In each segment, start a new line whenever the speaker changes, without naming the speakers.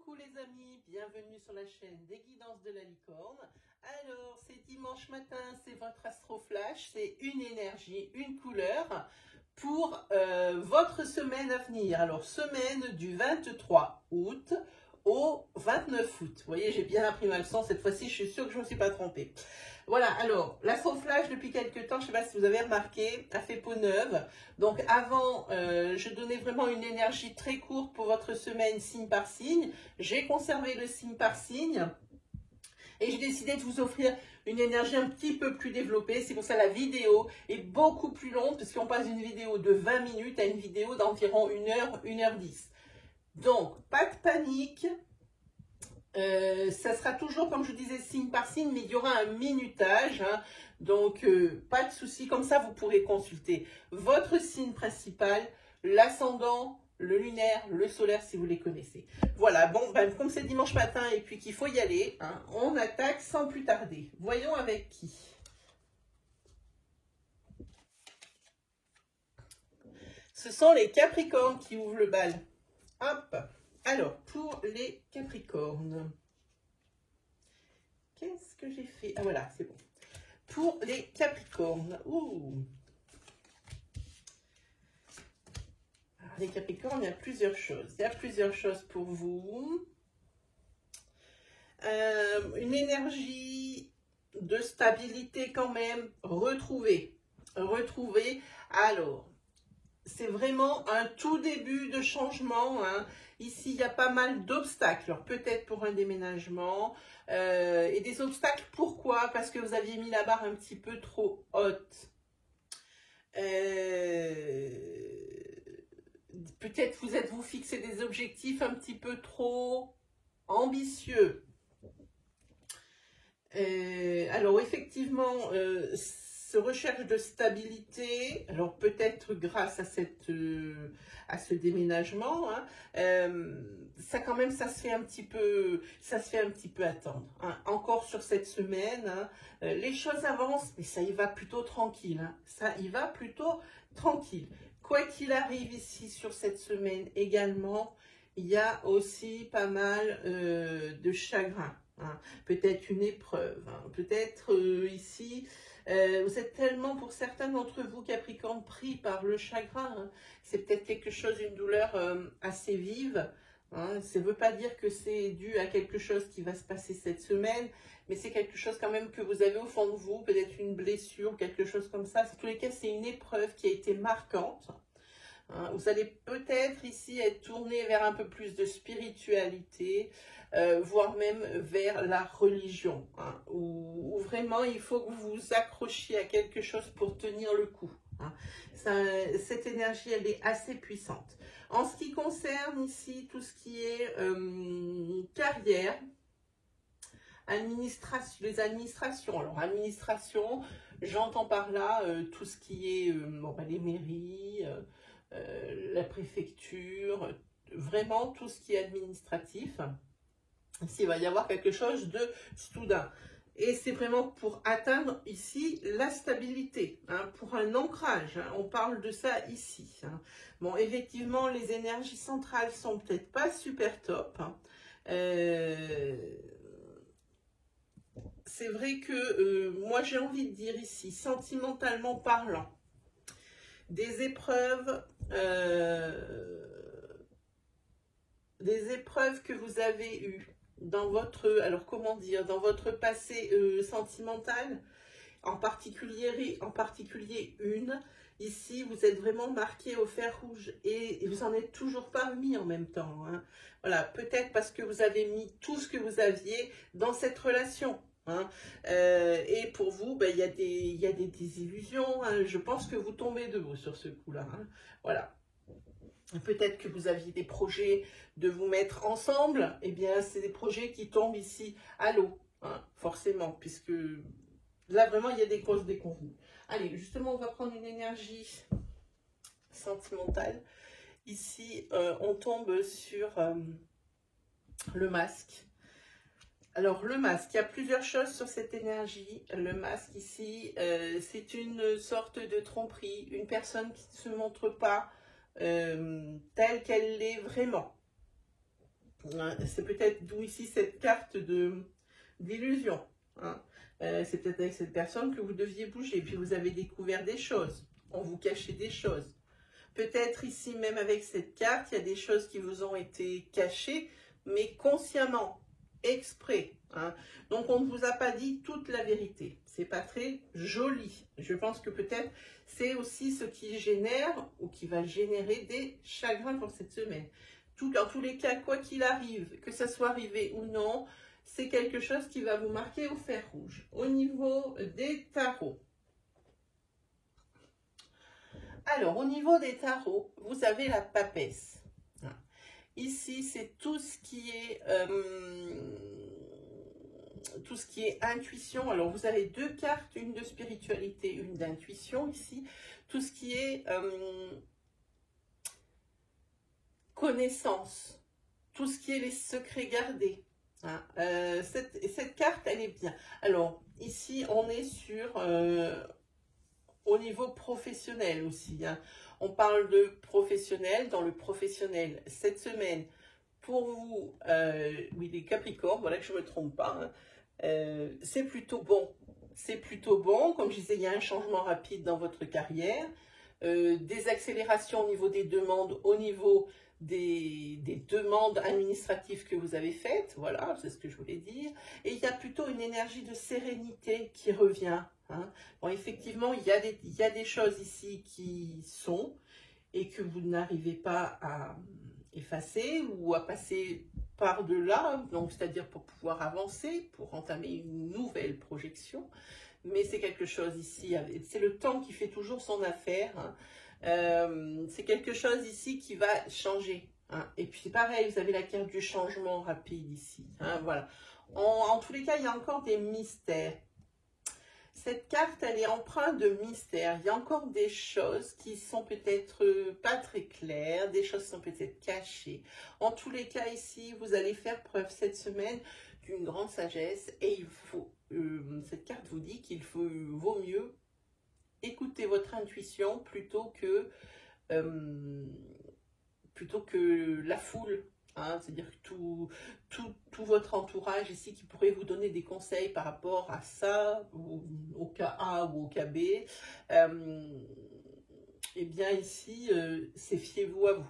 Coucou les amis, bienvenue sur la chaîne des guidances de la licorne. Alors c'est dimanche matin, c'est votre Astro Flash, c'est une énergie, une couleur pour votre semaine à venir. Alors semaine du 23 août au 29 août. Vous voyez, j'ai bien appris ma leçon cette fois-ci, je suis sûre que je ne me suis pas trompée. Voilà, alors, l'Astro Flash, depuis quelques temps, je ne sais pas si vous avez remarqué, a fait peau neuve. Donc, avant, je donnais vraiment une énergie très courte pour votre semaine, signe par signe. J'ai conservé le signe par signe. Et j'ai décidé de vous offrir une énergie un petit peu plus développée. C'est pour ça que la vidéo est beaucoup plus longue, parce qu'on passe d'une vidéo de 20 minutes à une vidéo d'environ 1 heure, 1h10. Donc, pas de panique. Ça sera toujours, comme je disais, signe par signe, mais il y aura un minutage, hein, donc pas de souci. Comme ça, vous pourrez consulter votre signe principal, l'ascendant, le lunaire, le solaire, si vous les connaissez. Voilà, bon, ben, comme c'est dimanche matin et puis qu'il faut y aller, hein, on attaque sans plus tarder. Voyons avec qui. Ce sont les Capricornes qui ouvrent le bal. Hop. Alors, pour les Capricornes, qu'est-ce que j'ai fait? Ah voilà, c'est bon. Pour les Capricornes, alors, les Capricornes, il y a plusieurs choses. Il y a plusieurs choses pour vous. Une énergie de stabilité quand même, retrouvée. Alors, c'est vraiment un tout début de changement, hein. Ici, il y a pas mal d'obstacles. Alors, peut-être pour un déménagement. Et des obstacles, pourquoi? Parce que vous aviez mis la barre un petit peu trop haute. Peut-être vous êtes-vous fixé des objectifs un petit peu trop ambitieux. Alors, effectivement, recherche de stabilité, alors peut-être grâce à ce déménagement, hein, ça quand même ça se fait un petit peu attendre, hein. Encore sur cette semaine, hein, les choses avancent, mais ça y va plutôt tranquille, hein. Ça y va plutôt tranquille. Quoi qu'il arrive ici sur cette semaine également, il y a aussi pas mal de chagrin, hein. Peut-être une épreuve, hein. Peut-être ici vous êtes tellement, pour certains d'entre vous, Capricorne, pris par le chagrin, hein. C'est peut-être quelque chose, une douleur assez vive, hein. Ça ne veut pas dire que c'est dû à quelque chose qui va se passer cette semaine, mais c'est quelque chose quand même que vous avez au fond de vous, peut-être une blessure, quelque chose comme ça. En tous les cas, c'est une épreuve qui a été marquante, hein. Vous allez peut-être ici être tourné vers un peu plus de spiritualité, voire même vers la religion, hein, où vraiment il faut que vous vous accrochiez à quelque chose pour tenir le coup, hein. Cette énergie, elle est assez puissante. En ce qui concerne ici tout ce qui est carrière, administration, les administrations. Alors, administration, j'entends par là tout ce qui est les mairies, la préfecture, vraiment tout ce qui est administratif. Ici, il va y avoir quelque chose de soudain. Et c'est vraiment pour atteindre ici la stabilité, hein, pour un ancrage, hein, on parle de ça ici, hein. Bon, effectivement, les énergies centrales sont peut-être pas super top, hein. C'est vrai que moi, j'ai envie de dire ici, sentimentalement parlant, des épreuves que vous avez eues dans votre, alors comment dire, dans votre passé sentimental, en particulier une, ici vous êtes vraiment marqué au fer rouge et vous en êtes toujours pas remis en même temps, hein. Voilà, peut-être parce que vous avez mis tout ce que vous aviez dans cette relation, hein. Et pour vous, il y a des désillusions, hein. Je pense que vous tombez de haut sur ce coup-là, hein. Voilà. Peut-être que vous aviez des projets de vous mettre ensemble, eh bien, c'est des projets qui tombent ici à l'eau, hein, forcément, puisque là, vraiment, il y a des causes déconvenues. Allez, justement, on va prendre une énergie sentimentale. Ici, on tombe sur le masque. Alors, le masque, il y a plusieurs choses sur cette énergie. Le masque, ici, c'est une sorte de tromperie, une personne qui ne se montre pas telle qu'elle l'est vraiment. C'est peut-être d'où ici cette carte d'illusion. Hein. C'est peut-être avec cette personne que vous deviez bouger. Puis vous avez découvert des choses. On vous cachait des choses. Peut-être ici même avec cette carte, il y a des choses qui vous ont été cachées, mais consciemment, exprès. Hein. Donc on ne vous a pas dit toute la vérité. C'est pas très joli. Je pense que peut-être c'est aussi ce qui génère ou qui va générer des chagrins pour cette semaine. Dans tous les cas, quoi qu'il arrive, que ça soit arrivé ou non, c'est quelque chose qui va vous marquer au fer rouge. Au niveau des tarots. Alors, au niveau des tarots, vous avez la papesse. Ici, c'est tout ce qui est intuition. Alors, vous avez deux cartes, une de spiritualité, une d'intuition ici. Tout ce qui est connaissance, tout ce qui est les secrets gardés. Hein. Cette carte, elle est bien. Alors, ici, on est sur... au niveau professionnel aussi. Hein. On parle de professionnel, dans le professionnel. Cette semaine, pour vous, oui, les Capricornes, voilà que je ne me trompe pas, hein, c'est plutôt bon. C'est plutôt bon. Comme je disais, il y a un changement rapide dans votre carrière. Des accélérations au niveau des demandes, au niveau des demandes administratives que vous avez faites. Voilà, c'est ce que je voulais dire. Et il y a plutôt une énergie de sérénité qui revient. Hein. Bon, effectivement, il y a des choses ici qui sont et que vous n'arrivez pas à effacer ou à passer par-delà, donc c'est-à-dire pour pouvoir avancer, pour entamer une nouvelle projection. Mais c'est quelque chose ici, c'est le temps qui fait toujours son affaire. Hein. C'est quelque chose ici qui va changer. Hein. Et puis pareil, vous avez la carte du changement rapide ici. Hein, voilà. En tous les cas, il y a encore des mystères. Cette carte, elle est empreinte de mystère. Il y a encore des choses qui sont peut-être pas très claires, des choses qui sont peut-être cachées. En tous les cas, ici, vous allez faire preuve cette semaine d'une grande sagesse et il faut, cette carte vous dit qu'il vaut mieux écouter votre intuition plutôt que la foule. Hein, c'est-à-dire que tout votre entourage ici qui pourrait vous donner des conseils par rapport à ça, au cas A ou au cas B, eh bien ici, c'est fiez-vous à vous.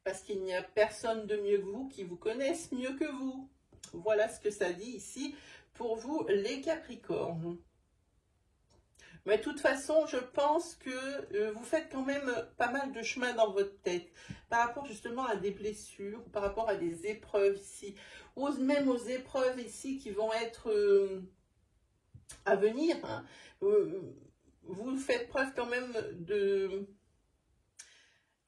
Parce qu'il n'y a personne de mieux que vous qui vous connaisse mieux que vous. Voilà ce que ça dit ici pour vous, les Capricornes. Mais de toute façon, je pense que vous faites quand même pas mal de chemin dans votre tête par rapport justement à des blessures, par rapport à des épreuves ici, ou même aux épreuves ici qui vont être à venir. Hein. Vous faites preuve quand même de...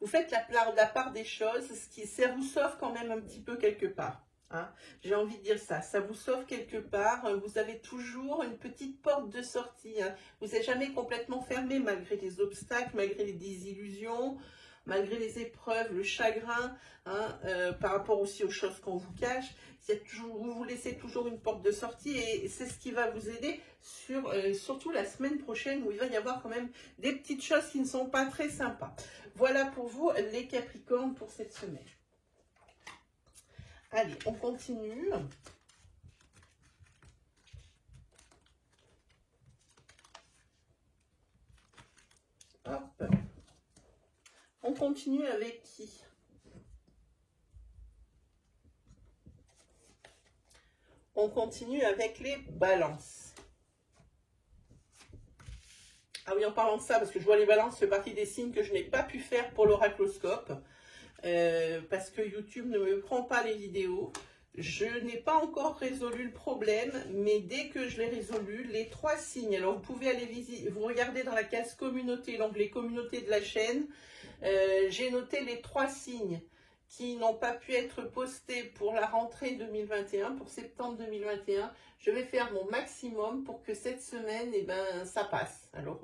Vous faites la part des choses, ça vous sauve quand même un petit peu quelque part. Hein. J'ai envie de dire ça vous sauve quelque part, vous avez toujours une petite porte de sortie, hein. Vous n'êtes jamais complètement fermé malgré les obstacles, malgré les désillusions, malgré les épreuves, le chagrin, hein, par rapport aussi aux choses qu'on vous cache. Vous vous laissez toujours une porte de sortie et c'est ce qui va vous aider surtout la semaine prochaine où il va y avoir quand même des petites choses qui ne sont pas très sympas. Voilà pour vous les Capricornes pour cette semaine. Allez, on continue. Hop. On continue avec qui? On continue avec les balances. Ah oui, en parlant de ça, parce que je vois les balances, fait partie des signes que je n'ai pas pu faire pour l'oracloscope. Parce que YouTube ne me prend pas les vidéos. Je n'ai pas encore résolu le problème, mais dès que je l'ai résolu, les 3 signes, alors vous pouvez aller visiter, vous regardez dans la case communauté, l'onglet communauté de la chaîne, j'ai noté les 3 signes qui n'ont pas pu être postés pour la rentrée 2021, pour septembre 2021. Je vais faire mon maximum pour que cette semaine, eh ben, ça passe. Alors,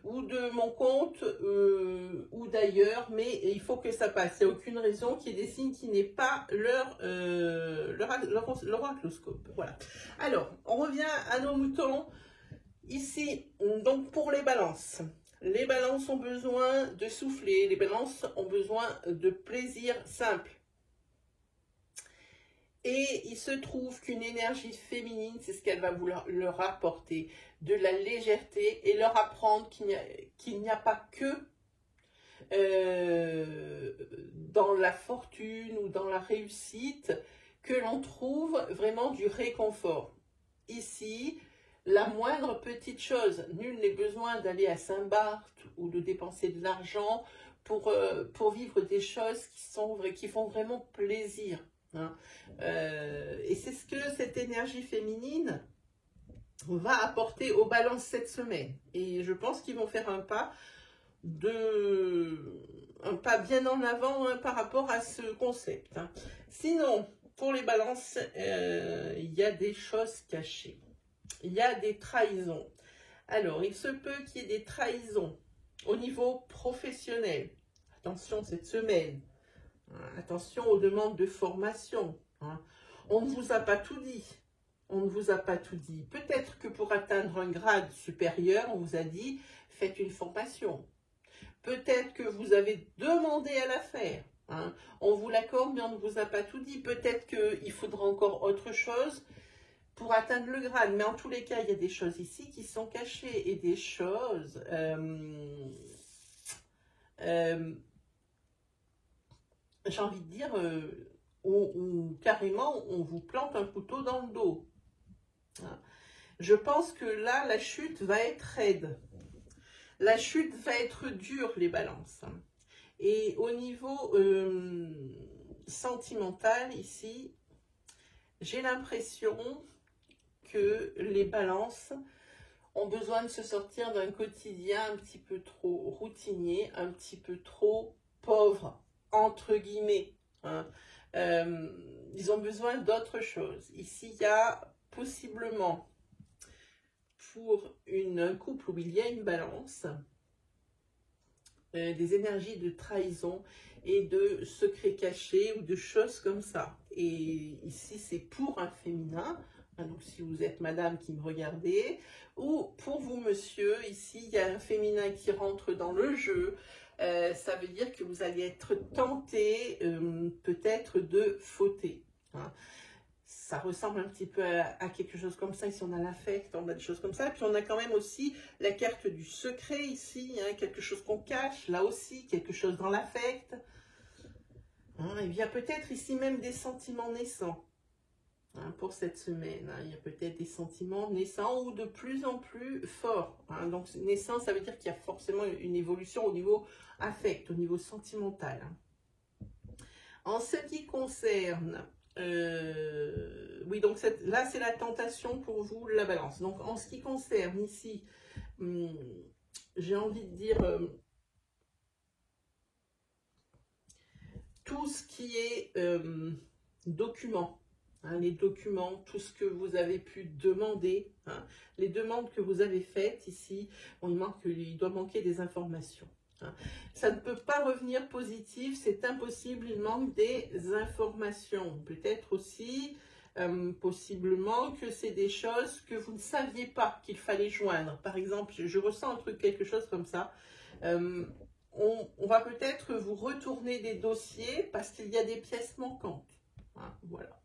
ou de mon compte, ou d'ailleurs, mais il faut que ça passe. Il n'y a aucune raison qu'il y ait des signes qui n'aient pas leur oracloscope. Voilà. Alors, on revient à nos moutons. Ici, donc pour les balances. Les balances ont besoin de souffler, les balances ont besoin de plaisir simple. Et il se trouve qu'une énergie féminine, c'est ce qu'elle va leur apporter, de la légèreté et leur apprendre qu'il n'y a pas que dans la fortune ou dans la réussite que l'on trouve vraiment du réconfort. Ici, la moindre petite chose, nul n'est besoin d'aller à Saint-Barth ou de dépenser de l'argent pour vivre des choses qui font vraiment plaisir. Hein. Et c'est ce que cette énergie féminine va apporter aux balances cette semaine. Et je pense qu'ils vont faire un pas bien en avant hein, par rapport à ce concept. Hein. Sinon, pour les balances, il y a des choses cachées. Il y a des trahisons. Alors, il se peut qu'il y ait des trahisons au niveau professionnel. Attention cette semaine. Attention aux demandes de formation. Hein. On ne vous a pas tout dit. On ne vous a pas tout dit. Peut-être que pour atteindre un grade supérieur, on vous a dit, faites une formation. Peut-être que vous avez demandé à la faire. Hein. On vous l'accorde, mais on ne vous a pas tout dit. Peut-être qu'il faudra encore autre chose pour atteindre le grade. Mais en tous les cas, il y a des choses ici qui sont cachées. Et des choses... j'ai envie de dire, où carrément on vous plante un couteau dans le dos. Je pense que là, la chute va être raide. La chute va être dure, les balances. Et au niveau sentimental, ici, j'ai l'impression que les balances ont besoin de se sortir d'un quotidien un petit peu trop routinier, un petit peu trop pauvre, entre guillemets. Hein. Ils ont besoin d'autre chose. Ici, il y a possiblement, pour un couple où il y a une balance, des énergies de trahison et de secrets cachés ou de choses comme ça. Et ici, c'est pour un féminin. Donc, si vous êtes madame qui me regardez, ou pour vous, monsieur, ici, il y a un féminin qui rentre dans le jeu. Ça veut dire que vous allez être tenté, peut-être, de fauter. Hein. Ça ressemble un petit peu à quelque chose comme ça. Ici, on a l'affect, on a des choses comme ça. Puis, on a quand même aussi la carte du secret ici, hein, quelque chose qu'on cache. Là aussi, quelque chose dans l'affect. Hein, il y a peut-être ici même des sentiments naissants. Hein, pour cette semaine, hein, il y a peut-être des sentiments naissants ou de plus en plus forts. Hein. Donc, naissant, ça veut dire qu'il y a forcément une évolution au niveau affect, au niveau sentimental. Hein. En ce qui concerne, oui, donc là, c'est la tentation pour vous, la balance. Donc, en ce qui concerne ici, j'ai envie de dire tout ce qui est document. Hein, les documents, tout ce que vous avez pu demander, hein, les demandes que vous avez faites ici, il doit manquer des informations. Hein. Ça ne peut pas revenir positif, c'est impossible, il manque des informations. Peut-être aussi, possiblement, que c'est des choses que vous ne saviez pas qu'il fallait joindre. Par exemple, je ressens quelque chose comme ça. On va peut-être vous retourner des dossiers parce qu'il y a des pièces manquantes. Hein, voilà.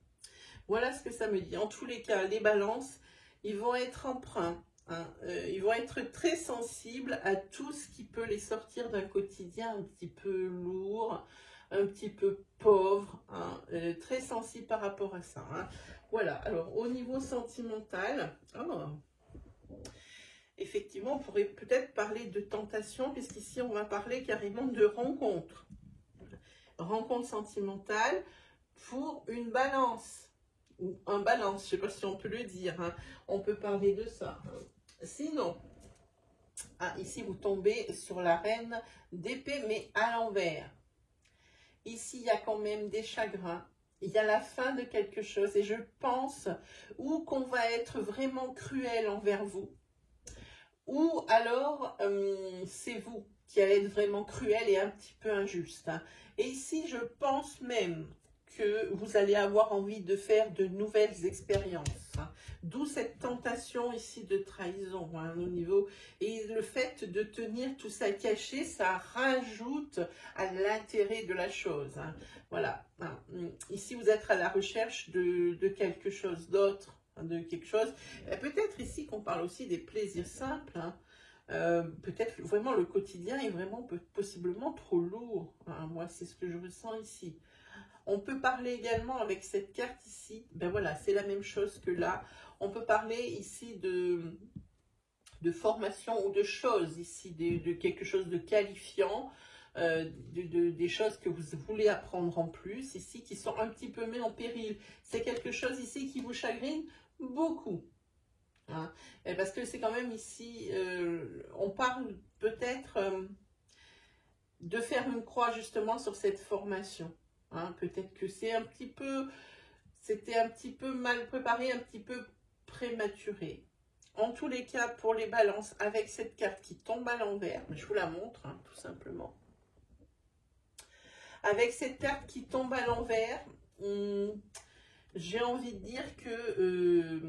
Voilà ce que ça me dit. En tous les cas, les balances, ils vont être emprunts. Hein, ils vont être très sensibles à tout ce qui peut les sortir d'un quotidien un petit peu lourd, un petit peu pauvre. Hein, très sensibles par rapport à ça. Hein. Voilà. Alors, au niveau sentimental, effectivement, on pourrait peut-être parler de tentation, puisqu'ici, on va parler carrément de rencontre. Rencontre sentimentale pour une balance. Ou un balance, je ne sais pas si on peut le dire, hein. On peut parler de ça. Sinon, ici vous tombez sur la reine d'épée, mais à l'envers. Ici, il y a quand même des chagrins, il y a la fin de quelque chose, et je pense ou qu'on va être vraiment cruel envers vous, ou alors c'est vous qui allez être vraiment cruel et un petit peu injuste. Hein. Et ici, je pense même que vous allez avoir envie de faire de nouvelles expériences, hein, D'où cette tentation ici de trahison, hein, au niveau. Et le fait de tenir tout ça caché, ça rajoute à l'intérêt de la chose. Hein. Voilà. Hein. Ici, vous êtes à la recherche de quelque chose d'autre, hein, de quelque chose. Peut-être ici qu'on parle aussi des plaisirs simples. Hein. Peut-être vraiment le quotidien est vraiment possiblement trop lourd. Hein. Moi, c'est ce que je ressens ici. On peut parler également avec cette carte ici. Ben voilà, c'est la même chose que là. On peut parler ici de formation ou de choses ici, de quelque chose de qualifiant, des choses que vous voulez apprendre en plus ici, qui sont un petit peu mis en péril. C'est quelque chose ici qui vous chagrine beaucoup. Hein, parce que c'est quand même ici, on parle peut-être de faire une croix justement sur cette formation. Hein, peut-être que c'était un petit peu mal préparé, un petit peu prématuré. En tous les cas, pour les balances, avec cette carte qui tombe à l'envers, je vous la montre, hein, tout simplement. Avec cette carte qui tombe à l'envers, j'ai envie de dire que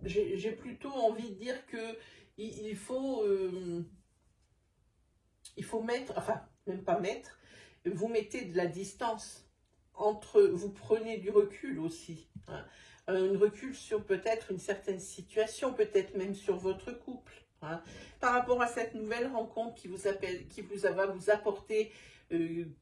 j'ai plutôt envie de dire que il faut mettre, enfin, même pas mettre, vous mettez de la distance entre, vous prenez du recul aussi, hein, un recul sur peut-être une certaine situation, peut-être même sur votre couple, hein, par rapport à cette nouvelle rencontre qui va vous apporter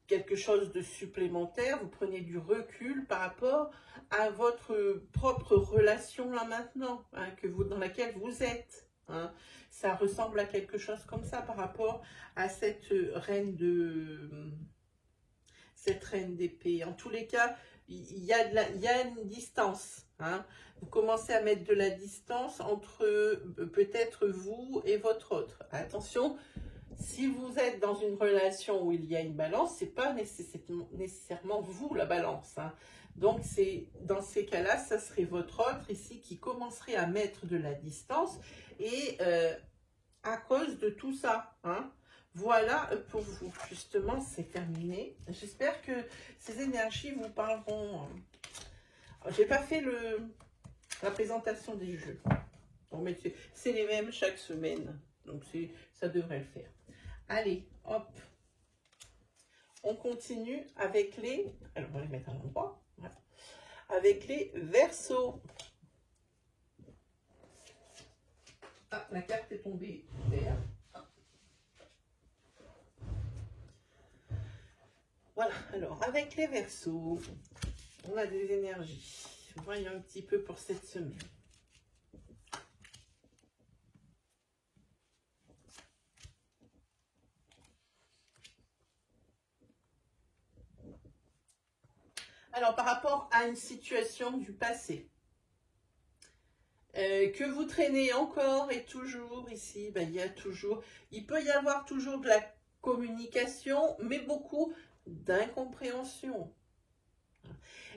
quelque chose de supplémentaire. Vous prenez du recul par rapport à votre propre relation là maintenant, hein, dans laquelle vous êtes. Hein. Ça ressemble à quelque chose comme ça par rapport à cette reine d'épée. En tous les cas, il y a une distance. Hein. Vous commencez à mettre de la distance entre peut-être vous et votre autre. Attention, si vous êtes dans une relation où il y a une balance, c'est pas nécessairement vous la balance. Hein. Donc, dans ces cas-là, ça serait votre autre ici qui commencerait à mettre de la distance et à cause de tout ça. Hein. Voilà pour vous. Justement, c'est terminé. J'espère que ces énergies vous parleront. J'ai pas fait la présentation des jeux. Bon, mais c'est les mêmes chaque semaine. Donc, ça devrait le faire. Allez, hop. On continue avec les... Alors, on va les mettre à l'endroit. Voilà. Avec les Verseaux. Ah, la carte est tombée vert. Voilà, alors, avec les Verseaux, on a des énergies. Voyons un petit peu pour cette semaine. Alors, par rapport à une situation du passé, que vous traînez encore et toujours ici, ben, il peut y avoir toujours de la communication, mais beaucoup d'incompréhension.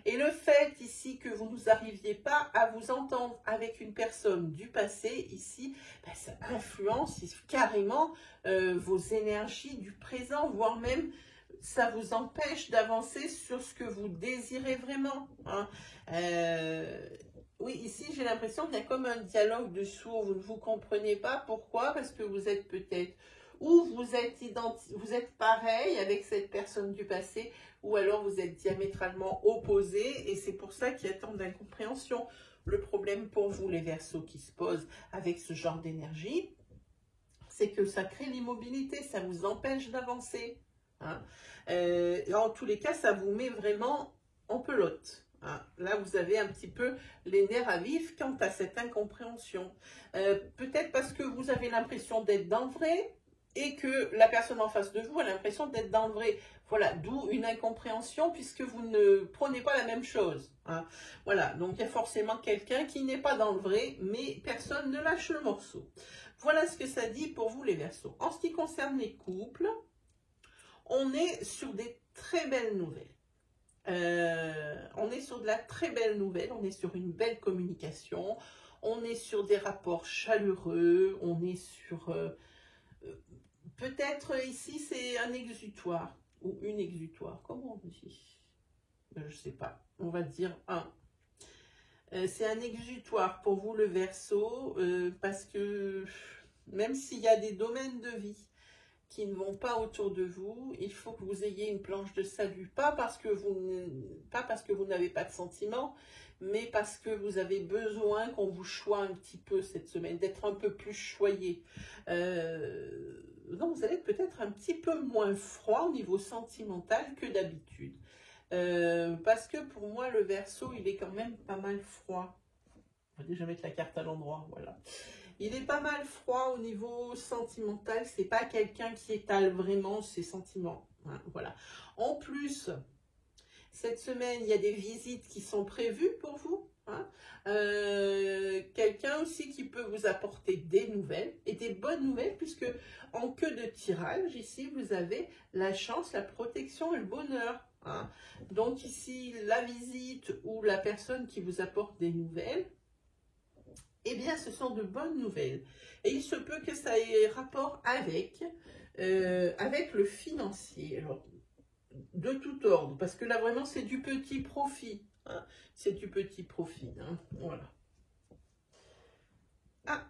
Et le fait ici que vous n'arriviez pas à vous entendre avec une personne du passé, ici, ben, ça influence carrément vos énergies du présent, voire même ça vous empêche d'avancer sur ce que vous désirez vraiment. Hein. Oui, ici, j'ai l'impression qu'il y a comme un dialogue de sourds. Vous ne vous comprenez pas. Pourquoi? Parce que vous êtes peut-être, ou vous êtes pareil avec cette personne du passé, ou alors vous êtes diamétralement opposés, et c'est pour ça qu'il y a tant d'incompréhension. Le problème pour vous, les Verseaux, qui se posent avec ce genre d'énergie, c'est que ça crée l'immobilité, ça vous empêche d'avancer. Hein. En tous les cas, ça vous met vraiment en pelote. Hein. Là, vous avez un petit peu les nerfs à vif quant à cette incompréhension. Peut-être parce que vous avez l'impression d'être dans le vrai et que la personne en face de vous a l'impression d'être dans le vrai. Voilà, d'où une incompréhension puisque vous ne prenez pas la même chose. Hein. Voilà, donc il y a forcément quelqu'un qui n'est pas dans le vrai, mais personne ne lâche le morceau. Voilà ce que ça dit pour vous les Verseaux. En ce qui concerne les couples, on est sur des très belles nouvelles. On est sur de la très belle nouvelle, on est sur une belle communication, on est sur des rapports chaleureux, on est sur... peut-être ici c'est un exutoire, ou une exutoire, comment on dit? je sais pas, on va dire 1. C'est un exutoire pour vous le Verseau, parce que même s'il y a des domaines de vie qui ne vont pas autour de vous, il faut que vous ayez une planche de salut. Pas parce que vous n'avez pas de sentiments, mais parce que vous avez besoin qu'on vous choie un petit peu cette semaine, d'être un peu plus choyé. Donc vous allez être peut-être un petit peu moins froid au niveau sentimental que d'habitude. Parce que pour moi, le Verseau, il est quand même pas mal froid. On va déjà mettre la carte à l'endroit, voilà. Il est pas mal froid au niveau sentimental. C'est pas quelqu'un qui étale vraiment ses sentiments. Hein, voilà. En plus, cette semaine, il y a des visites qui sont prévues pour vous. Hein. Quelqu'un aussi qui peut vous apporter des nouvelles et des bonnes nouvelles, puisque en queue de tirage, ici, vous avez la chance, la protection et le bonheur. Hein. Donc ici, la visite ou la personne qui vous apporte des nouvelles, eh bien, ce sont de bonnes nouvelles. Et il se peut que ça ait rapport avec le financier. Alors, de tout ordre, parce que là, vraiment, c'est du petit profit. Hein. C'est du petit profit. Hein. Voilà. Ah,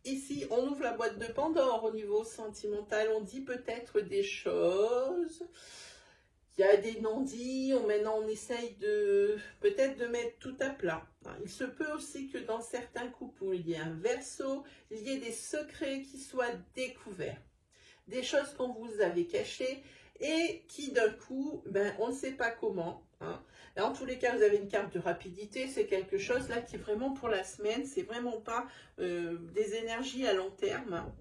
ici, on ouvre la boîte de Pandore au niveau sentimental. On dit peut-être des choses. Il y a des non-dits, maintenant on essaye peut-être de mettre tout à plat. Il se peut aussi que dans certains couples où il y a un Verseau, il y ait des secrets qui soient découverts. Des choses qu'on vous avait cachées et qui d'un coup, on ne sait pas comment. Hein. Et en tous les cas, vous avez une carte de rapidité, c'est quelque chose là qui est vraiment pour la semaine, c'est vraiment pas des énergies à long terme.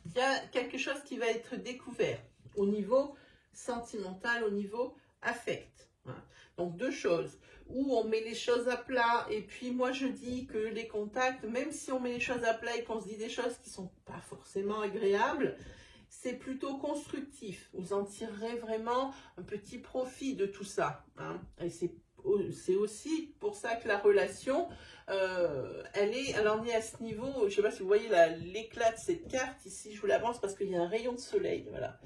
Il y a quelque chose qui va être découvert au niveau sentimental, au niveau affect. Donc deux choses, où on met les choses à plat, et puis moi je dis que les contacts, même si on met les choses à plat et qu'on se dit des choses qui ne sont pas forcément agréables, c'est plutôt constructif. Vous en tirerez vraiment un petit profit de tout ça. Hein. Et c'est aussi pour ça que la relation, elle en est à ce niveau. Je ne sais pas si vous voyez l'éclat de cette carte. Ici, je vous l'avance parce qu'il y a un rayon de soleil. Voilà.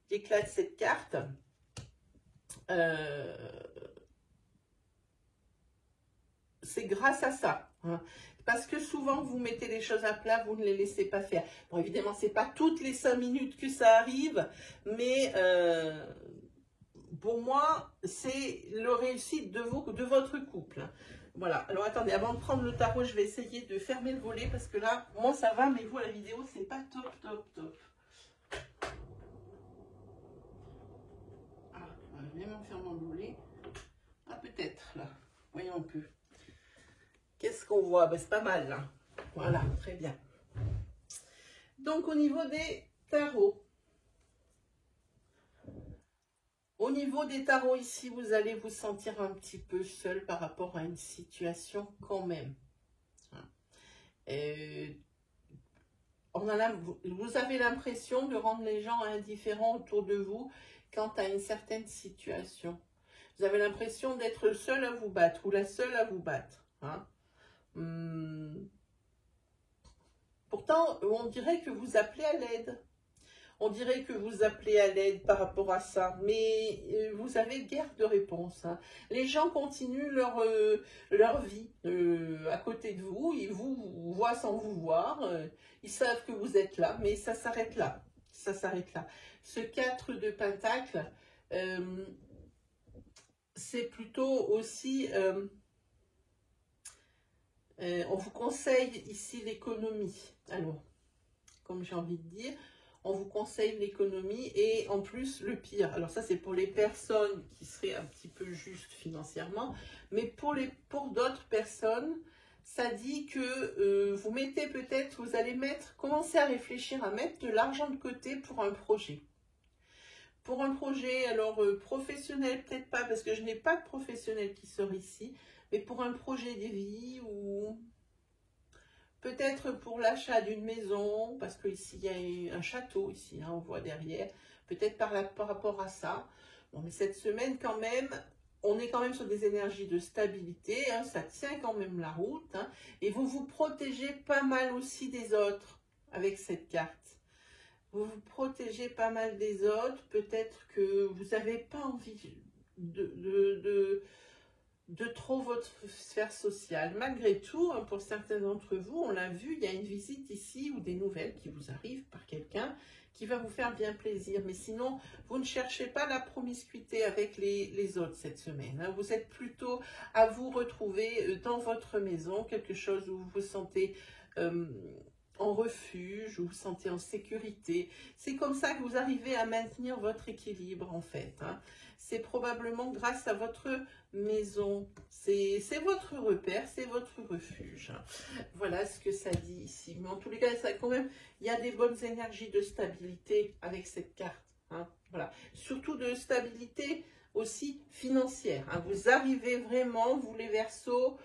L'éclat de cette carte. C'est grâce à ça. Hein. Parce que souvent, vous mettez les choses à plat, vous ne les laissez pas faire. Bon, évidemment, ce n'est pas toutes les 5 minutes que ça arrive, mais pour moi, c'est le réussite de votre couple. Voilà. Alors, attendez, avant de prendre le tarot, je vais essayer de fermer le volet, parce que là, moi, ça va, mais vous, à la vidéo, c'est pas top, top, top. Ah, même en fermant le volet. Ah, peut-être, là. Voyons un peu. Qu'est-ce qu'on voit? C'est pas mal, là. Voilà, très bien. Donc, au niveau des tarots. Au niveau des tarots, ici, vous allez vous sentir un petit peu seul par rapport à une situation quand même. Vous avez l'impression de rendre les gens indifférents autour de vous quant à une certaine situation. Vous avez l'impression d'être le seul à vous battre ou la seule à vous battre. Hein. Pourtant, on dirait que vous appelez à l'aide. On dirait que vous appelez à l'aide par rapport à ça, mais vous avez guère de réponse. Hein. Les gens continuent leur vie à côté de vous, ils vous voient sans vous voir, ils savent que vous êtes là, mais ça s'arrête là. Ça s'arrête là. Ce 4 de Pentacle, c'est plutôt aussi... on vous conseille ici l'économie. Alors, comme j'ai envie de dire, on vous conseille l'économie et en plus le pire. Alors ça, c'est pour les personnes qui seraient un petit peu justes financièrement, mais pour d'autres personnes, ça dit que vous mettez peut-être, vous allez commencer à réfléchir à mettre de l'argent de côté pour un projet. Pour un projet, alors professionnel, peut-être pas, parce que je n'ai pas de professionnel qui sort ici, mais pour un projet de vie ou peut-être pour l'achat d'une maison, parce qu'ici il y a un château, ici, hein, on voit derrière, peut-être par rapport à ça. Bon, mais cette semaine quand même, on est quand même sur des énergies de stabilité, hein, ça tient quand même la route, hein, et vous vous protégez pas mal aussi des autres avec cette carte. Vous vous protégez pas mal des autres, peut-être que vous n'avez pas envie de trop votre sphère sociale. Malgré tout, hein, pour certains d'entre vous, on l'a vu, il y a une visite ici ou des nouvelles qui vous arrivent par quelqu'un qui va vous faire bien plaisir. Mais sinon, vous ne cherchez pas la promiscuité avec les autres cette semaine. Hein. Vous êtes plutôt à vous retrouver dans votre maison, quelque chose où vous vous sentez en refuge, où vous vous sentez en sécurité. C'est comme ça que vous arrivez à maintenir votre équilibre en fait. Hein. C'est probablement grâce à votre maison. C'est votre repère, c'est votre refuge. Voilà ce que ça dit ici. Mais en tous les cas, ça, quand même, il y a des bonnes énergies de stabilité avec cette carte. Hein. Voilà. Surtout de stabilité aussi financière. Hein. Vous arrivez vraiment, vous les Verseaux,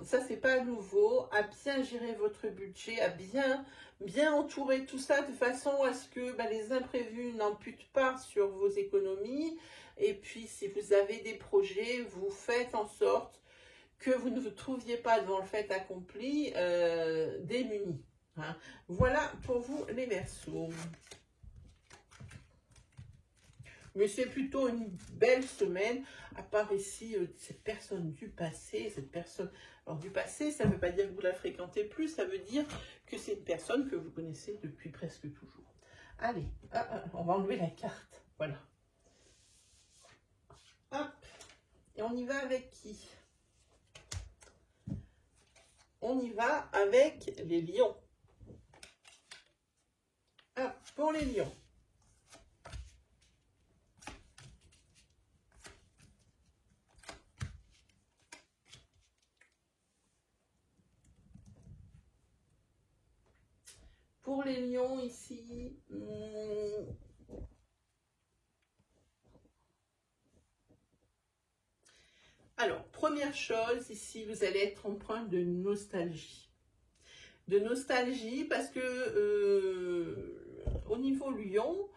ça c'est pas nouveau, à bien gérer votre budget, à bien entourer tout ça de façon à ce que les imprévus n'amputent pas sur vos économies. Et puis si vous avez des projets, vous faites en sorte que vous ne vous trouviez pas devant le fait accompli démunis. Hein. Voilà pour vous les Verseaux. Mais c'est plutôt une belle semaine, à part ici, cette personne du passé, alors du passé, ça ne veut pas dire que vous la fréquentez plus, ça veut dire que c'est une personne que vous connaissez depuis presque toujours. Allez, on va enlever la carte, voilà. Hop, et on y va avec qui? On y va avec les lions. Hop, pour les lions. Pour les lions ici, alors, première chose, ici, vous allez être empreint de nostalgie. De nostalgie parce que au niveau lion,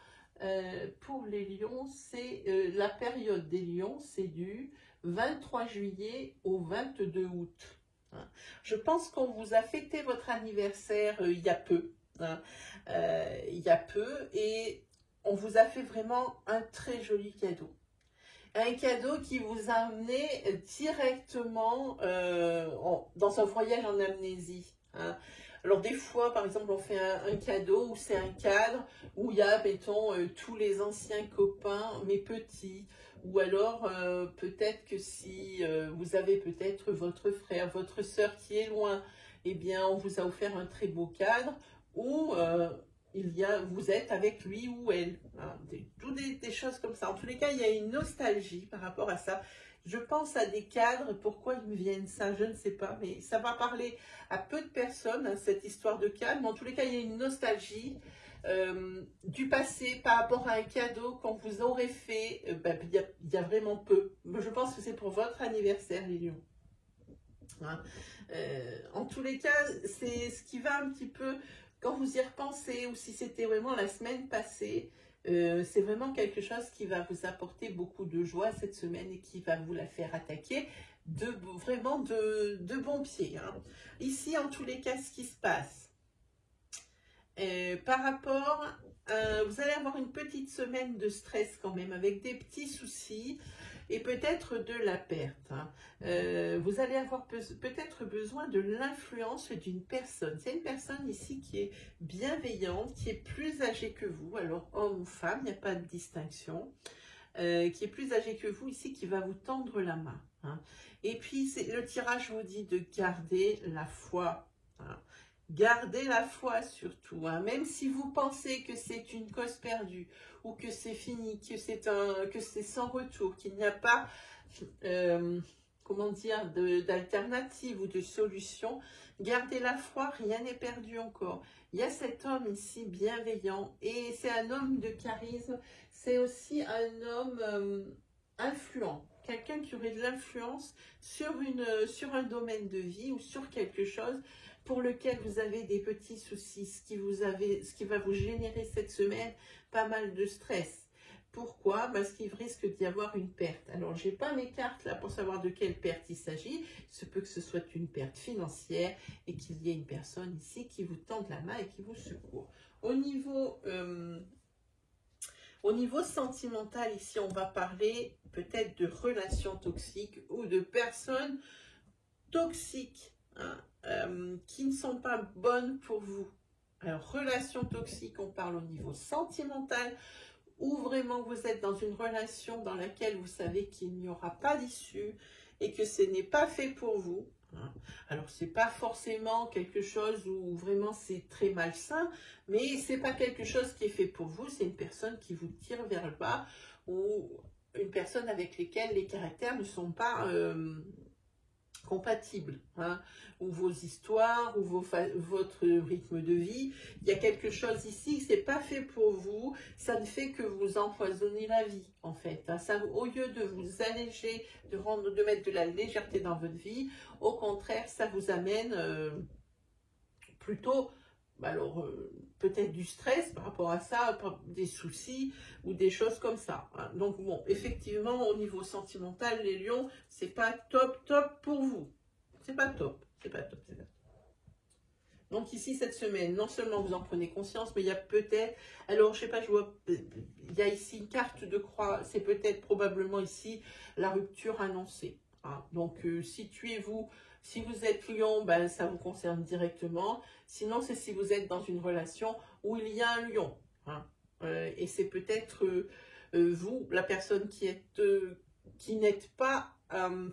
pour les lions, c'est la période des lions, c'est du 23 juillet au 22 août. Hein. Je pense qu'on vous a fêté votre anniversaire il y a peu. Hein. Il y a peu et on vous a fait vraiment un très joli cadeau. Un cadeau qui vous a amené directement dans un voyage en amnésie. Hein. Alors des fois, par exemple, on fait un cadeau où c'est un cadre où il y a, mettons, tous les anciens copains, mais petits. Ou alors, peut-être que si vous avez peut-être votre frère, votre sœur qui est loin, eh bien, on vous a offert un très beau cadre où vous êtes avec lui ou elle. Hein, des choses comme ça. En tous les cas, il y a une nostalgie par rapport à ça. Je pense à des cadres, pourquoi ils me viennent ça, je ne sais pas, mais ça va parler à peu de personnes, hein, cette histoire de cadre. Mais en tous les cas, il y a une nostalgie du passé par rapport à un cadeau qu'on vous aurait fait, il y a vraiment peu. Je pense que c'est pour votre anniversaire, les lions. Hein. En tous les cas, c'est ce qui va un petit peu... Quand vous y repensez, ou si c'était vraiment la semaine passée, c'est vraiment quelque chose qui va vous apporter beaucoup de joie cette semaine et qui va vous la faire attaquer vraiment de bon pied. Hein. Ici, en tous les cas, ce qui se passe, par rapport, vous allez avoir une petite semaine de stress quand même, avec des petits soucis, et peut-être de la perte. Hein. Vous allez avoir peut-être besoin de l'influence d'une personne. C'est une personne ici qui est bienveillante, qui est plus âgée que vous, alors homme ou femme, il n'y a pas de distinction, qui est plus âgée que vous ici, qui va vous tendre la main. Hein. Et puis, le tirage vous dit de garder la foi. Hein. Gardez la foi surtout, hein. Même si vous pensez que c'est une cause perdue ou que c'est fini, que c'est sans retour, qu'il n'y a pas, comment dire, d'alternative ou de solution, gardez la foi, rien n'est perdu encore. Il y a cet homme ici bienveillant et c'est un homme de charisme, c'est aussi un homme influent. Quelqu'un qui aurait de l'influence sur un domaine de vie ou sur quelque chose pour lequel vous avez des petits soucis, ce qui va vous générer cette semaine pas mal de stress. Pourquoi? Parce qu'il risque d'y avoir une perte. Alors, je n'ai pas mes cartes là pour savoir de quelle perte il s'agit. Il se peut que ce soit une perte financière et qu'il y ait une personne ici qui vous tende la main et qui vous secourt. Au Au niveau sentimental, ici, on va parler peut-être de relations toxiques ou de personnes toxiques, hein, qui ne sont pas bonnes pour vous. Alors, relations toxiques, on parle au niveau sentimental, ou vraiment vous êtes dans une relation dans laquelle vous savez qu'il n'y aura pas d'issue et que ce n'est pas fait pour vous. Alors, c'est pas forcément quelque chose où vraiment c'est très malsain, mais c'est pas quelque chose qui est fait pour vous, c'est une personne qui vous tire vers le bas ou une personne avec laquelle les caractères ne sont pas compatibles, hein, ou vos histoires, ou votre rythme de vie. Il y a quelque chose ici, c'est pas fait pour vous, ça ne fait que vous empoisonner la vie, en fait. Hein. Ça, au lieu de vous alléger, de mettre de la légèreté dans votre vie, au contraire, ça vous amène plutôt, alors peut-être du stress par rapport à ça, des soucis ou des choses comme ça. Hein. Donc bon, effectivement, au niveau sentimental, les lions, c'est pas top pour vous. C'est pas top, c'est pas top, c'est pas top. Donc ici, cette semaine, non seulement vous en prenez conscience, mais il y a peut-être, alors je sais pas, je vois, il y a ici une carte de croix, c'est peut-être probablement ici la rupture annoncée. Hein. Donc situez-vous. Si vous êtes lion, ben, ça vous concerne directement. Sinon, c'est si vous êtes dans une relation où il y a un lion. Hein. Et c'est peut-être vous, la personne qui n'êtes pas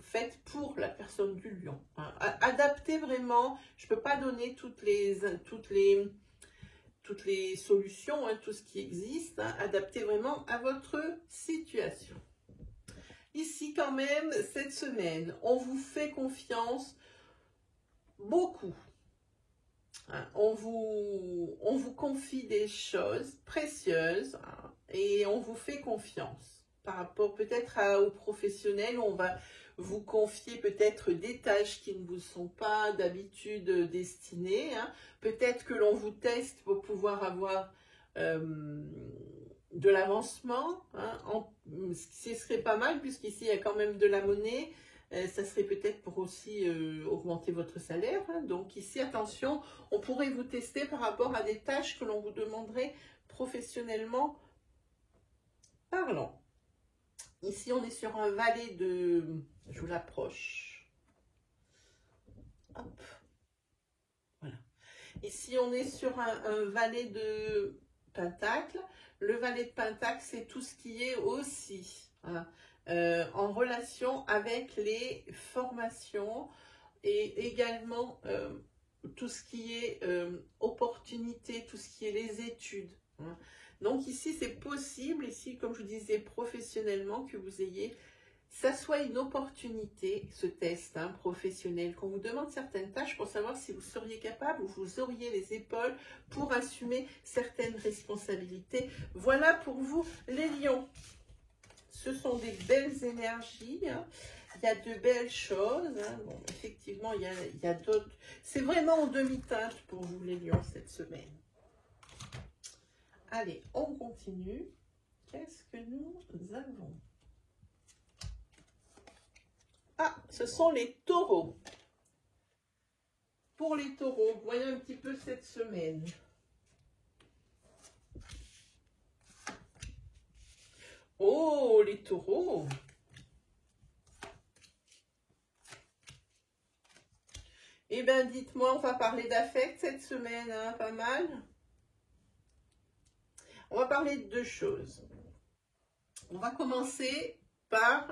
faite pour la personne du lion. Hein. Adaptez vraiment. Je ne peux pas donner toutes les solutions, hein, tout ce qui existe. Hein. Adaptez vraiment à votre situation. Ici, quand même, cette semaine, on vous fait confiance beaucoup. Hein, on vous confie des choses précieuses, hein, et on vous fait confiance. Par rapport peut-être aux professionnels, on va vous confier peut-être des tâches qui ne vous sont pas d'habitude destinées. Hein. Peut-être que l'on vous teste pour pouvoir avoir de l'avancement, hein, ce serait pas mal puisqu'ici il y a quand même de la monnaie, ça serait peut-être pour aussi augmenter votre salaire, hein. Donc ici attention, on pourrait vous tester par rapport à des tâches que l'on vous demanderait professionnellement parlant. Ici on est sur un valet de, je vous l'approche, hop, voilà. Ici on est sur un valet de Pentacle. Le valet de Pentacle, c'est tout ce qui est aussi hein, en relation avec les formations et également tout ce qui est opportunité, tout ce qui est les études. Hein. Donc ici, c'est possible, ici, comme je vous disais, professionnellement, que vous ayez, ça soit une opportunité, ce test hein, professionnel, qu'on vous demande certaines tâches pour savoir si vous seriez capable ou vous auriez les épaules pour assumer certaines responsabilités. Voilà pour vous, les lions. Ce sont des belles énergies, hein. Il y a de belles choses. Hein. Bon, effectivement, il y a d'autres. C'est vraiment en demi-teinte pour vous, les lions, cette semaine. Allez, on continue. Qu'est-ce que nous avons? Ah, ce sont les taureaux. Pour les taureaux, voyons un petit peu cette semaine. Oh, les taureaux. Eh bien, dites-moi, on va parler d'affect cette semaine, hein, pas mal. On va parler de deux choses. On va commencer par...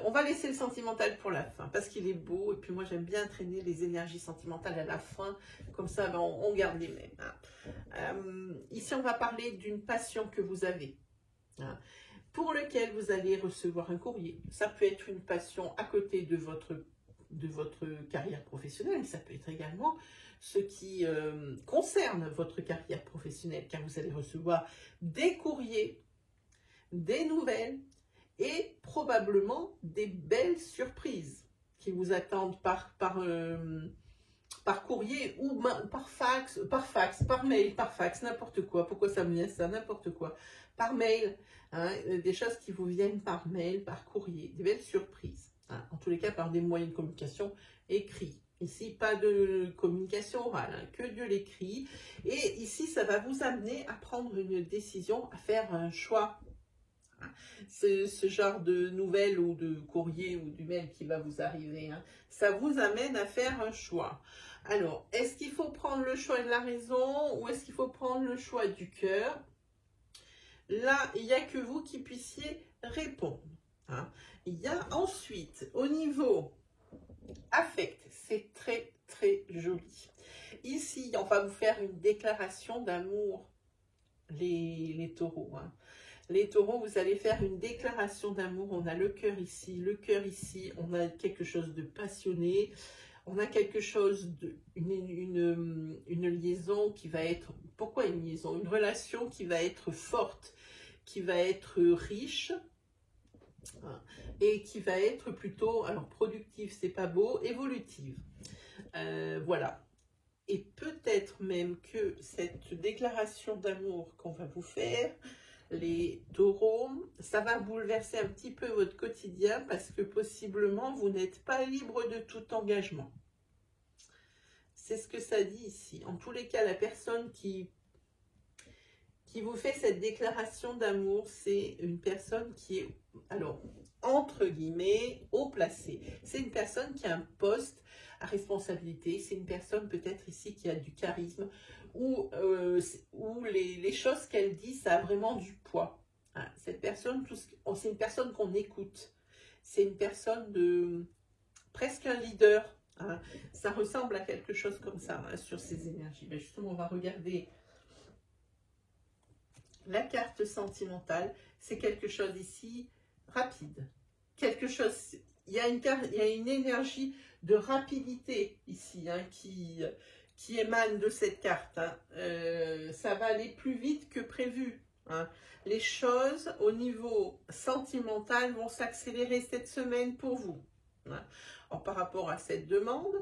on va laisser le sentimental pour la fin, parce qu'il est beau, et puis moi j'aime bien traîner les énergies sentimentales à la fin, comme ça ben, on garde les mêmes. Hein. Ici on va parler d'une passion que vous avez, hein, pour lequel vous allez recevoir un courrier. Ça peut être une passion à côté de votre carrière professionnelle, mais ça peut être également ce qui concerne votre carrière professionnelle, car vous allez recevoir des courriers, des nouvelles, et probablement des belles surprises qui vous attendent par courrier ou par fax, par mail, par fax, n'importe quoi. Pourquoi ça me vient ça? N'importe quoi. Par mail, hein, des choses qui vous viennent par mail, par courrier, des belles surprises. Hein, en tous les cas, par des moyens de communication écrits. Ici, pas de communication orale, hein, que de l'écrit. Et ici, ça va vous amener à prendre une décision, à faire un choix. Ce genre de nouvelles ou de courrier ou d'email qui va vous arriver, hein, ça vous amène à faire un choix. Alors, est-ce qu'il faut prendre le choix de la raison ou est-ce qu'il faut prendre le choix du cœur? Là, il n'y a que vous qui puissiez répondre. Hein. Il y a ensuite, au niveau affect, c'est très très joli. Ici, on va vous faire une déclaration d'amour, les taureaux. Hein. Les taureaux, vous allez faire une déclaration d'amour. On a le cœur ici, on a quelque chose de passionné, on a quelque chose de une liaison qui va être, pourquoi une liaison? Une relation qui va être forte, qui va être riche et qui va être plutôt, alors productive, c'est pas beau, évolutive. Voilà. Et peut-être même que cette déclaration d'amour qu'on va vous faire, les taureaux, ça va bouleverser un petit peu votre quotidien parce que possiblement vous n'êtes pas libre de tout engagement. C'est ce que ça dit ici. En tous les cas, la personne qui vous fait cette déclaration d'amour, c'est une personne qui est, alors, entre guillemets, haut placé. C'est une personne qui a un poste à responsabilité. C'est une personne peut-être ici qui a du charisme, où les choses qu'elle dit, ça a vraiment du poids. Hein, cette personne, c'est une personne qu'on écoute. C'est une personne de presque un leader. Hein. Ça ressemble à quelque chose comme ça, hein, sur ces énergies. Mais justement, on va regarder la carte sentimentale. C'est quelque chose ici rapide. Quelque chose, il y a une énergie de rapidité ici, hein, qui émane de cette carte. Hein. Ça va aller plus vite que prévu. Hein. Les choses au niveau sentimental vont s'accélérer cette semaine pour vous. Hein. Alors, par rapport à cette demande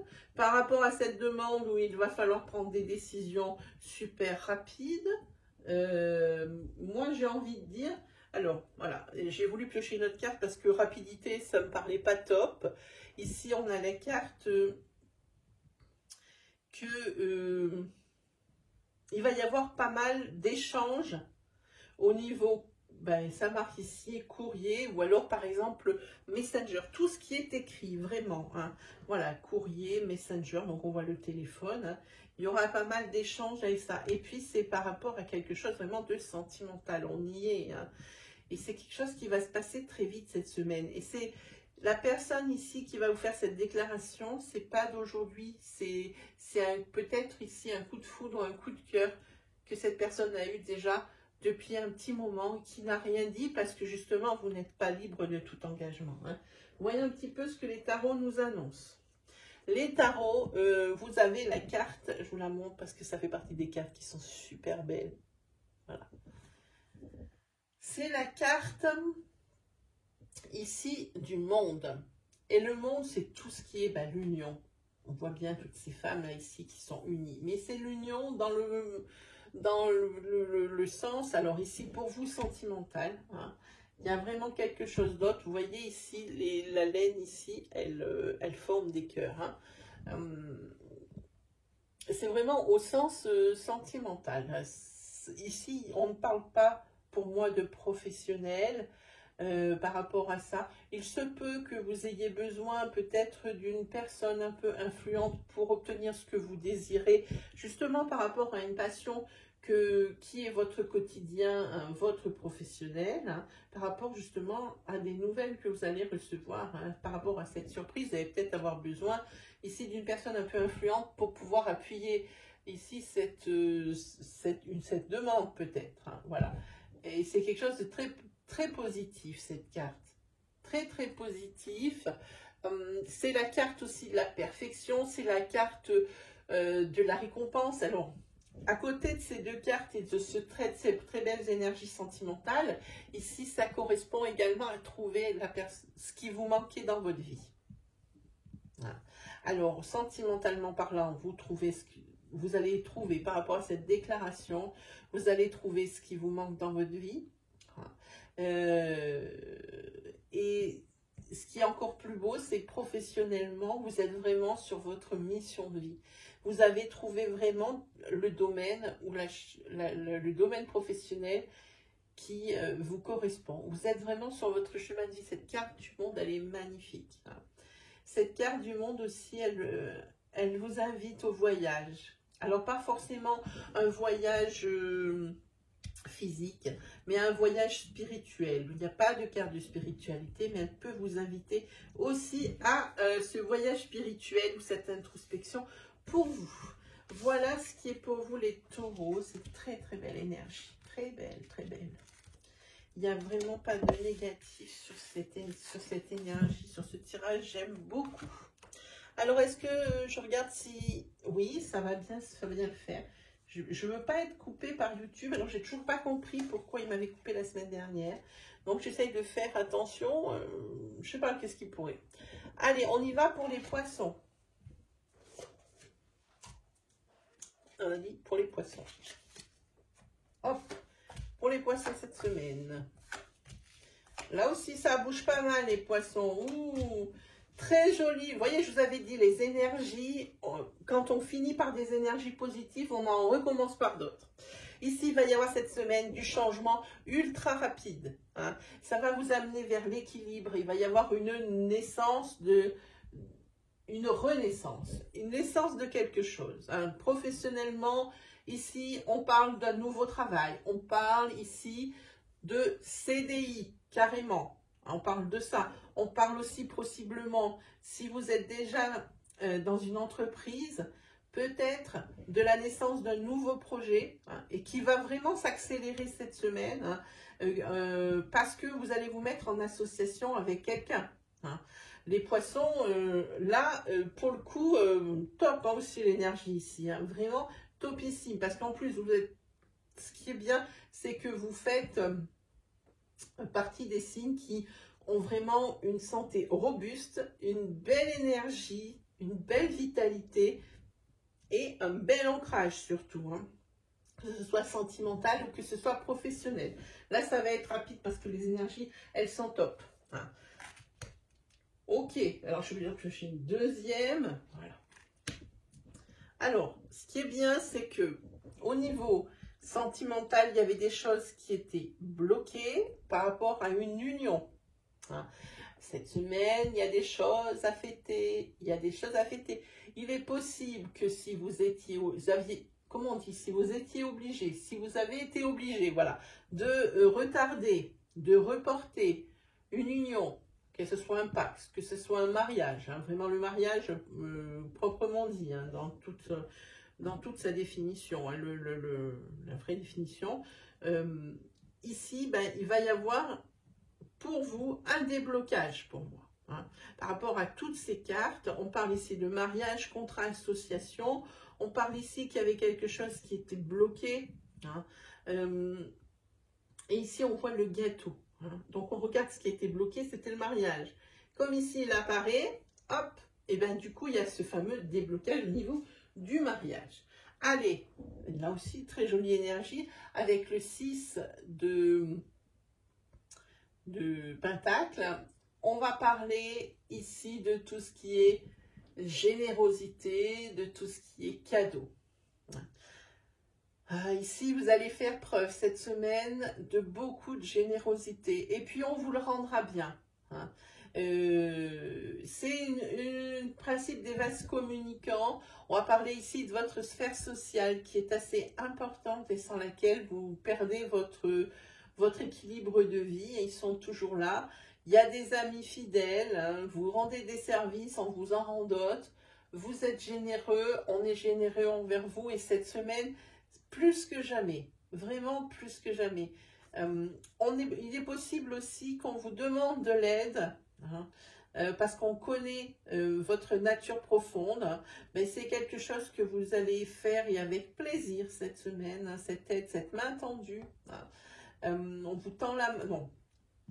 où il va falloir prendre des décisions super rapides, moi j'ai envie de dire, alors voilà, j'ai voulu piocher une autre carte parce que rapidité, ça me parlait pas top. Ici, on a la carte que il va y avoir pas mal d'échanges au niveau, ben, ça marque ici, courrier, ou alors par exemple Messenger, tout ce qui est écrit, vraiment. Hein. Voilà, courrier, Messenger, donc on voit le téléphone. Hein. Il y aura pas mal d'échanges avec ça. Et puis c'est par rapport à quelque chose vraiment de sentimental, on y est. Hein. Et c'est quelque chose qui va se passer très vite cette semaine. Et c'est la personne ici qui va vous faire cette déclaration, c'est pas d'aujourd'hui, c'est peut-être ici un coup de foudre, un coup de cœur que cette personne a eu déjà depuis un petit moment, qui n'a rien dit parce que justement vous n'êtes pas libre de tout engagement. Hein. Voyons un petit peu ce que les tarots nous annoncent. Les tarots, vous avez la carte, je vous la montre parce que ça fait partie des cartes qui sont super belles. Voilà. C'est la carte ici du monde. Et le monde, c'est tout ce qui est l'union. On voit bien toutes ces femmes là ici qui sont unies. Mais c'est l'union dans le sens, alors ici pour vous sentimental. Hein. Il y a vraiment quelque chose d'autre. Vous voyez ici, la laine ici, elle forme des cœurs. Hein. C'est vraiment au sens sentimental. Ici, on ne parle pas pour moi de professionnel. Par rapport à ça, il se peut que vous ayez besoin peut-être d'une personne un peu influente pour obtenir ce que vous désirez, justement par rapport à une passion qui est votre quotidien, hein, votre professionnel, hein, par rapport justement à des nouvelles que vous allez recevoir, hein, par rapport à cette surprise. Vous allez peut-être avoir besoin ici d'une personne un peu influente pour pouvoir appuyer ici cette demande peut-être. Hein, voilà. Et c'est quelque chose de très positif, cette carte. Très, très positif. C'est la carte aussi de la perfection. C'est la carte de la récompense. Alors, à côté de ces deux cartes et de ces très belles énergies sentimentales, ici, ça correspond également à trouver ce qui vous manquait dans votre vie. Voilà. Alors, sentimentalement parlant, vous allez trouver, par rapport à cette déclaration, vous allez trouver ce qui vous manque dans votre vie. Et ce qui est encore plus beau, c'est que professionnellement, vous êtes vraiment sur votre mission de vie. Vous avez trouvé vraiment le domaine, ou le domaine professionnel qui vous correspond. Vous êtes vraiment sur votre chemin de vie. Cette carte du monde, elle est magnifique. Hein. Cette carte du monde aussi, elle vous invite au voyage. Alors, pas forcément un voyage physique, mais un voyage spirituel. Il n'y a pas de carte de spiritualité, mais elle peut vous inviter aussi à ce voyage spirituel ou cette introspection pour vous. Voilà ce qui est pour vous les taureaux. C'est très très belle énergie. Très belle, très belle. Il n'y a vraiment pas de négatif sur cette énergie, sur ce tirage. J'aime beaucoup. Alors, est-ce que je regarde si... Oui, ça va bien le faire. Je ne veux pas être coupée par YouTube. Alors, j'ai toujours pas compris pourquoi il m'avait coupé la semaine dernière. Donc, j'essaye de faire attention. Je sais pas qu'est-ce qu'il pourrait. Allez, on y va pour les poissons. On a dit pour les poissons. Hop, pour les poissons cette semaine. Là aussi, ça bouge pas mal, les poissons. Ouh, très joli. Vous voyez, je vous avais dit, les énergies, quand on finit par des énergies positives, on en recommence par d'autres. Ici, il va y avoir cette semaine du changement ultra rapide. Hein. Ça va vous amener vers l'équilibre. Il va y avoir une naissance une renaissance, une naissance de quelque chose. Hein. Professionnellement, ici, on parle d'un nouveau travail. On parle ici de CDI, carrément. On parle de ça. On parle aussi possiblement, si vous êtes déjà dans une entreprise, peut-être de la naissance d'un nouveau projet hein, et qui va vraiment s'accélérer cette semaine hein, parce que vous allez vous mettre en association avec quelqu'un. Hein. Les poissons, là, pour le coup, top hein, aussi l'énergie ici. Hein, vraiment topissime. Parce qu'en plus, vous êtes, ce qui est bien, c'est que vous faites partie des signes qui ont vraiment une santé robuste, une belle énergie, une belle vitalité et un bel ancrage surtout. Hein. Que ce soit sentimental ou que ce soit professionnel. Là, ça va être rapide parce que les énergies, elles sont top. Hein. Ok, alors je vais dire que je fais une deuxième. Voilà. Alors, ce qui est bien, c'est que au niveau sentimental, il y avait des choses qui étaient bloquées par rapport à une union. Hein. Cette semaine, il y a des choses à fêter. Il y a des choses à fêter. Il est possible que si vous aviez, comment on dit, si vous étiez obligé, si vous avez été obligé, voilà, de retarder, de reporter une union, que ce soit un pacte, que ce soit un mariage, hein, vraiment le mariage proprement dit, hein, dans toute sa définition, hein, la vraie définition. Ici, ben, il va y avoir pour vous un déblocage pour moi. Hein. Par rapport à toutes ces cartes, on parle ici de mariage, contrat, association, on parle ici qu'il y avait quelque chose qui était bloqué. Hein. Et ici, on voit le gâteau. Hein. Donc, on regarde ce qui était bloqué, c'était le mariage. Comme ici, il apparaît, hop, et bien du coup, il y a ce fameux déblocage au niveau du mariage. Allez, là aussi, très jolie énergie, avec le 6 de Pentacle. On va parler ici de tout ce qui est générosité, de tout ce qui est cadeau. Ici, vous allez faire preuve cette semaine de beaucoup de générosité. Et puis, on vous le rendra bien. Hein. C'est un principe des vases communicants. On va parler ici de votre sphère sociale qui est assez importante et sans laquelle vous perdez votre équilibre de vie. Et ils sont toujours là. Il y a des amis fidèles. Hein. Vous rendez des services, on vous en rend d'autres. Vous êtes généreux, on est généreux envers vous. Et cette semaine, plus que jamais, vraiment plus que jamais. Il est possible aussi qu'on vous demande de l'aide, hein, parce qu'on connaît votre nature profonde, hein, mais c'est quelque chose que vous allez faire et avec plaisir cette semaine, hein, cette aide, cette main tendue. Hein. On vous tend la main, non,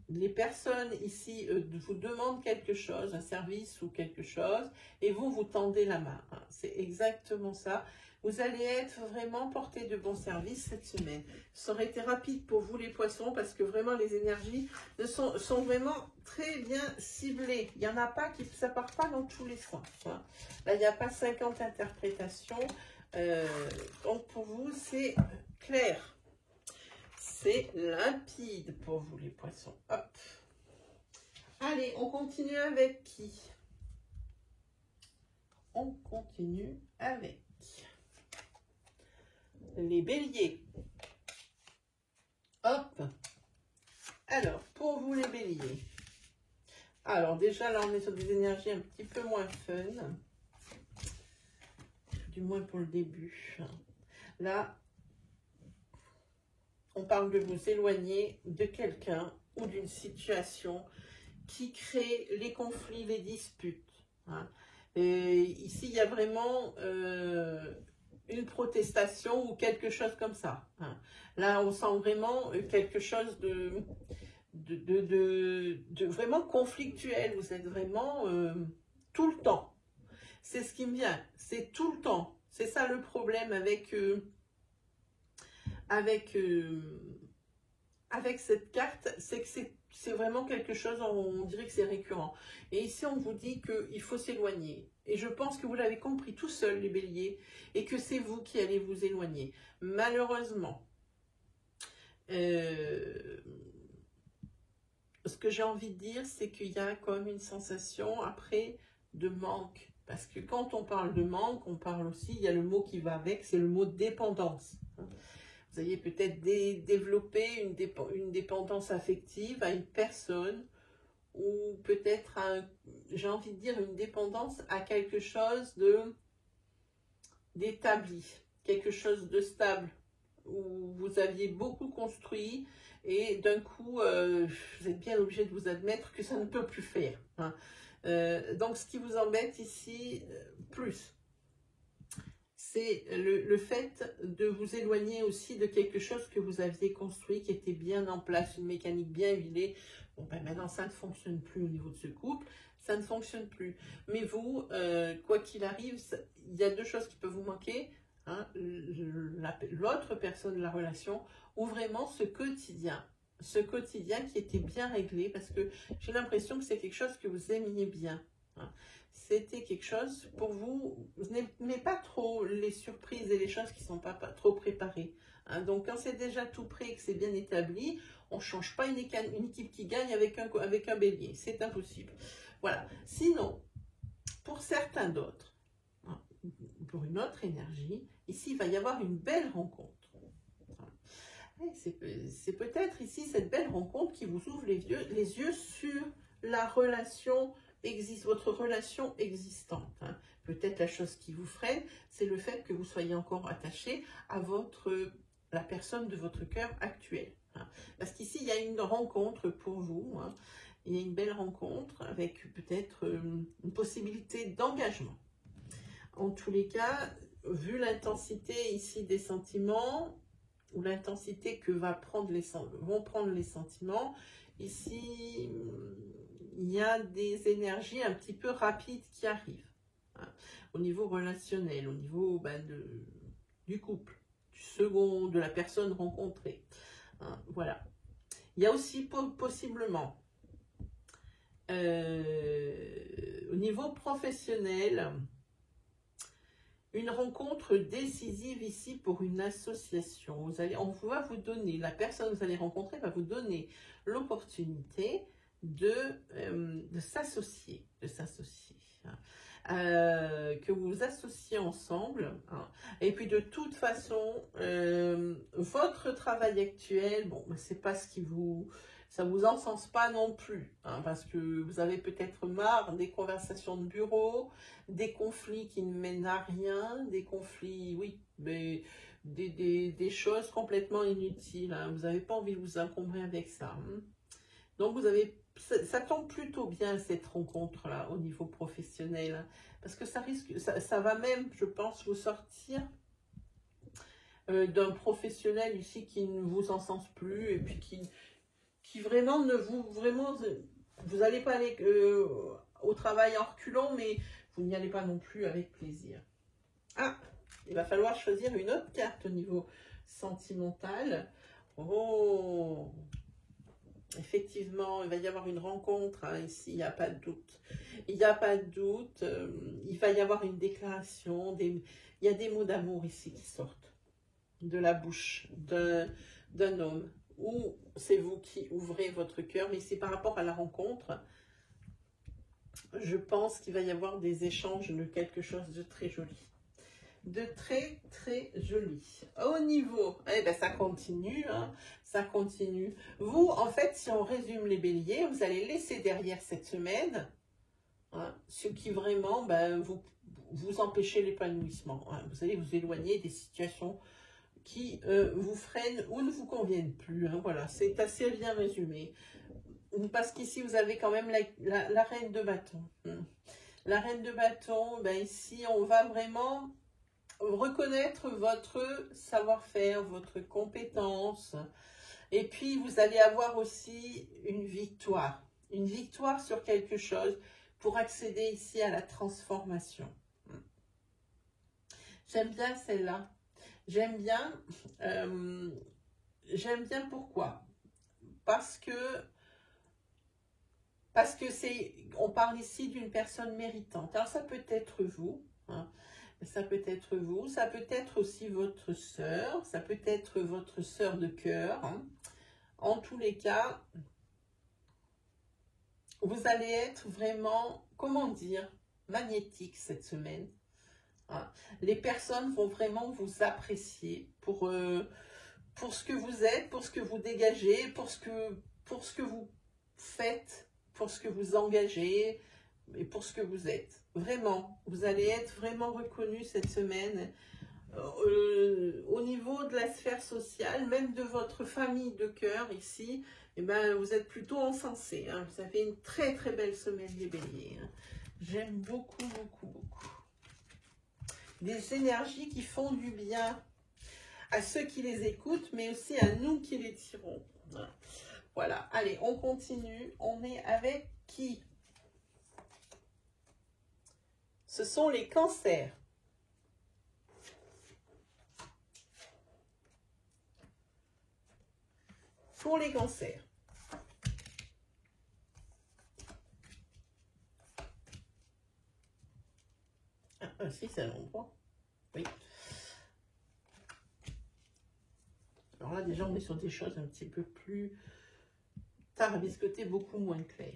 les personnes ici vous demandent quelque chose, un service ou quelque chose, et vous tendez la main. Hein. C'est exactement ça. Vous allez être vraiment porté de bons services cette semaine. Ça aurait été rapide pour vous les poissons parce que vraiment les énergies sont vraiment très bien ciblées. Il n'y en a pas ça part pas dans tous les sens. Hein. Là, il n'y a pas 50 interprétations. Donc pour vous, c'est clair. C'est limpide pour vous les poissons. Hop. Allez, on continue avec qui? On continue avec les béliers. Hop. Alors, pour vous les béliers. Alors, déjà, là, on est sur des énergies un petit peu moins fun. Du moins pour le début. Là, on parle de vous éloigner de quelqu'un ou d'une situation qui crée les conflits, les disputes. Hein. Ici, il y a vraiment une protestation ou quelque chose comme ça. Hein. Là, on sent vraiment quelque chose de vraiment conflictuel. Vous êtes vraiment tout le temps. C'est ce qui me vient. C'est tout le temps. C'est ça le problème avec cette carte, c'est que c'est vraiment quelque chose, on dirait que c'est récurrent. Et ici, on vous dit qu'il faut s'éloigner. Et je pense que vous l'avez compris tout seul, les béliers, et que c'est vous qui allez vous éloigner. Malheureusement, ce que j'ai envie de dire, c'est qu'il y a comme une sensation après de manque. Parce que quand on parle de manque, on parle aussi, il y a le mot qui va avec, c'est le mot dépendance. Vous avez peut-être développé une dépendance affective à une personne ou peut-être, j'ai envie de dire, une dépendance à quelque chose d'établi, quelque chose de stable, où vous aviez beaucoup construit et d'un coup, vous êtes bien obligé de vous admettre que ça ne peut plus faire. Hein. Donc, ce qui vous embête ici, plus, c'est le fait de vous éloigner aussi de quelque chose que vous aviez construit, qui était bien en place, une mécanique bien huilée. Bon, ben maintenant, ça ne fonctionne plus au niveau de ce couple, ça ne fonctionne plus. Mais vous, quoi qu'il arrive, il y a deux choses qui peuvent vous manquer. Hein, l'autre personne de la relation, ou vraiment ce quotidien qui était bien réglé, parce que j'ai l'impression que c'est quelque chose que vous aimiez bien. Hein. C'était quelque chose, pour vous, vous n'aimez pas trop les surprises et les choses qui ne sont pas trop préparées. Hein. Donc, quand c'est déjà tout prêt et que c'est bien établi, on ne change pas une équipe qui gagne avec un bélier. C'est impossible. Voilà. Sinon, pour certains d'autres, hein, pour une autre énergie, ici, il va y avoir une belle rencontre. C'est peut-être ici cette belle rencontre qui vous ouvre les yeux sur la relation votre relation existante. Hein. Peut-être la chose qui vous freine, c'est le fait que vous soyez encore attaché à la personne de votre cœur actuel. Hein. Parce qu'ici, il y a une rencontre pour vous. Hein. Il y a une belle rencontre avec peut-être une possibilité d'engagement. En tous les cas, vu l'intensité ici des sentiments, ou l'intensité que vont prendre les sentiments, ici, il y a des énergies un petit peu rapides qui arrivent. Hein, au niveau relationnel, au niveau du couple, de la personne rencontrée. Hein, voilà. Il y a aussi possiblement, au niveau professionnel, une rencontre décisive ici pour une association. On va vous donner, la personne que vous allez rencontrer va vous donner l'opportunité de s'associer, hein. Que vous vous associez ensemble. Hein. Et puis de toute façon, votre travail actuel, bon, c'est pas ce qui ça vous encense pas non plus, hein, parce que vous avez peut-être marre des conversations de bureau, des conflits qui ne mènent à rien, des conflits, oui, mais des choses complètement inutiles. Hein. Vous n'avez pas envie de vous encombrer avec ça. Hein. Donc ça tombe plutôt bien cette rencontre-là au niveau professionnel, hein, parce que ça va même, je pense, vous sortir d'un professionnel ici qui ne vous encense plus et puis qui qui vraiment ne vous... vous n'allez pas aller au travail en reculant, mais vous n'y allez pas non plus avec plaisir. Ah, il va falloir choisir une autre carte au niveau sentimental. Oh, effectivement, il va y avoir une rencontre, hein, ici, il n'y a pas de doute. Il n'y a pas de doute, il va y avoir une déclaration, il y a des mots d'amour ici qui sortent de la bouche d'un homme. Ou c'est vous qui ouvrez votre cœur, mais c'est par rapport à la rencontre. Je pense qu'il va y avoir des échanges de quelque chose de très joli. De très très joli. Au niveau, eh ben ça continue, hein, ça continue. Vous, en fait, si on résume les béliers, vous allez laisser derrière cette semaine, hein, ce qui vraiment vous empêchez l'épanouissement. Hein. Vous allez vous éloigner des situations qui vous freinent ou ne vous conviennent plus. Hein, voilà, c'est assez bien résumé. Parce qu'ici, vous avez quand même la reine de bâton. La reine de bâton, ben ici, on va vraiment reconnaître votre savoir-faire, votre compétence. Et puis, vous allez avoir aussi une victoire sur quelque chose pour accéder ici à la transformation. J'aime bien celle-là. J'aime bien pourquoi? Parce que on parle ici d'une personne méritante. Alors, ça peut être vous, hein. Ça peut être vous, ça peut être aussi votre sœur, ça peut être votre sœur de cœur. Hein. En tous les cas, vous allez être vraiment, comment dire, magnétique cette semaine. Hein. Les personnes vont vraiment vous apprécier pour ce que vous êtes, pour ce que vous dégagez, pour ce que vous faites, pour ce que vous engagez et pour ce que vous êtes. Vraiment, vous allez être vraiment reconnu cette semaine au niveau de la sphère sociale, même de votre famille de cœur ici, eh ben, vous êtes plutôt encensé. Hein. Vous avez une très très belle semaine les béliers. Hein. J'aime beaucoup, beaucoup, beaucoup. Des énergies qui font du bien à ceux qui les écoutent, mais aussi à nous qui les tirons. Voilà, allez, on continue. On est avec qui? Ce sont les cancers. Pour les cancers. Ah, si, c'est un endroit. Oui. Alors là, déjà, on est sur des choses un petit peu plus tarabiscotées, beaucoup moins claires.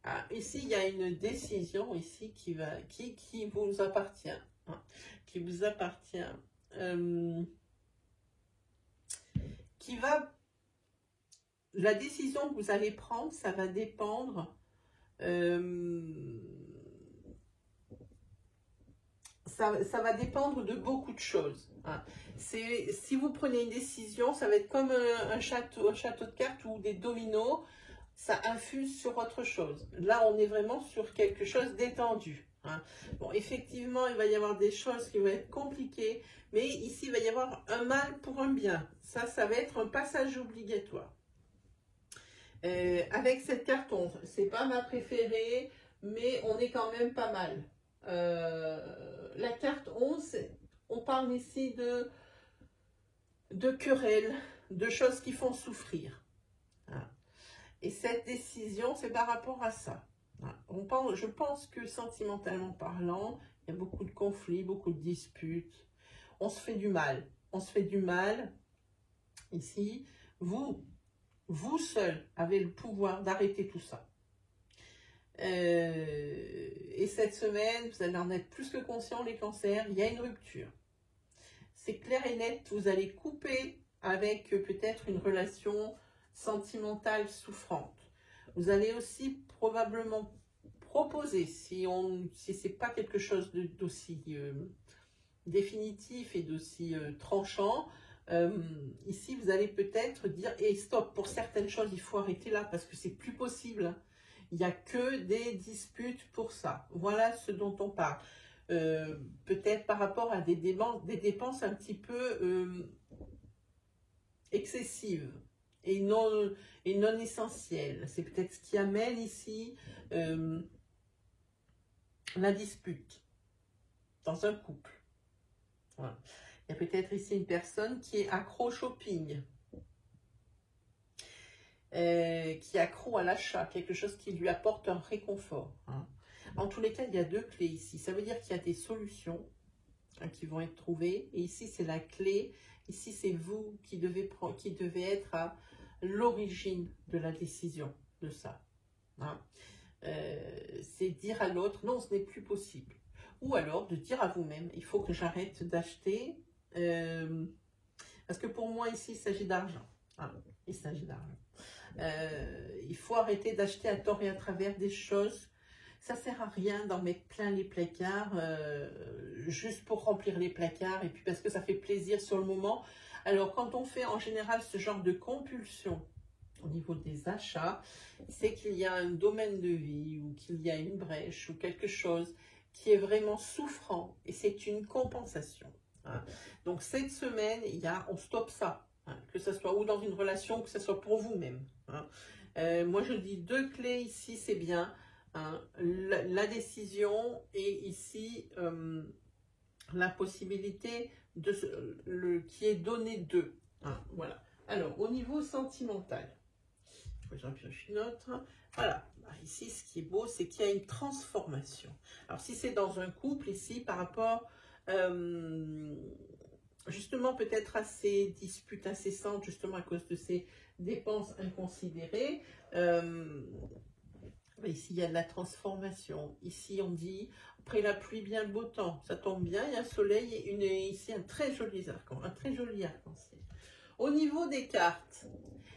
Ah, ici, il y a une décision ici qui vous appartient. Hein, qui vous appartient. La décision que vous allez prendre, ça va dépendre. Ça va dépendre de beaucoup de choses. Hein. Si vous prenez une décision, ça va être comme un château de cartes ou des dominos. Ça infuse sur autre chose. Là, on est vraiment sur quelque chose d'étendu. Hein. Bon, effectivement, il va y avoir des choses qui vont être compliquées, mais ici, il va y avoir un mal pour un bien. Ça va être un passage obligatoire. Avec cette carte 11, c'est pas ma préférée, mais on est quand même pas mal. La carte 11, on parle ici de querelles, de choses qui font souffrir. Hein. Et cette décision, c'est par rapport à ça. Je pense que sentimentalement parlant, il y a beaucoup de conflits, beaucoup de disputes. On se fait du mal. On se fait du mal. Ici, vous seul avez le pouvoir d'arrêter tout ça. Et cette semaine, vous allez en être plus que conscient, les cancers, il y a une rupture. C'est clair et net, vous allez couper avec peut-être une relation sentimentale souffrante. Vous allez aussi probablement proposer, si c'est pas quelque chose d'aussi définitif et d'aussi tranchant, ici vous allez peut-être dire et stop, pour certaines choses il faut arrêter là parce que c'est plus possible. Il n'y a que des disputes pour ça. Voilà ce dont on parle. peut-être par rapport à des dépenses un petit peu excessives et non essentielles. C'est peut-être ce qui amène ici la dispute dans un couple. Voilà. Il y a peut-être ici une personne qui est accro au shopping, qui est accro à l'achat, quelque chose qui lui apporte un réconfort. Hein. En tous les cas, il y a deux clés ici. Ça veut dire qu'il y a des solutions qui vont être trouvées. Et ici, c'est la clé. Ici, c'est vous qui devez être à l'origine de la décision de ça. Hein. C'est dire à l'autre, non, ce n'est plus possible. Ou alors de dire à vous-même, il faut que j'arrête d'acheter. Parce que pour moi, ici, il s'agit d'argent. Hein. Il s'agit d'argent. Il faut arrêter d'acheter à tort et à travers des choses. Ça ne sert à rien d'en mettre plein les placards, juste pour remplir les placards, et puis parce que ça fait plaisir sur le moment. Alors, quand on fait en général ce genre de compulsion au niveau des achats, c'est qu'il y a un domaine de vie, ou qu'il y a une brèche, ou quelque chose qui est vraiment souffrant, et c'est une compensation. Hein. Donc, cette semaine, on stoppe ça, hein, que ce soit ou dans une relation, que ce soit pour vous-même. Hein. Moi, je dis deux clés ici, c'est bien. Hein, la décision et ici la possibilité qui est donnée d'eux. Hein, voilà. Alors, au niveau sentimental, j'en pioche une autre. Voilà. Ici, ce qui est beau, c'est qu'il y a une transformation. Alors, si c'est dans un couple, ici, par rapport justement peut-être à ces disputes incessantes, justement à cause de ces dépenses inconsidérées, ici, il y a de la transformation. Ici, on dit, après la pluie, bien le beau temps. Ça tombe bien, il y a un soleil et ici un très joli arc-en-ciel. Au niveau des cartes,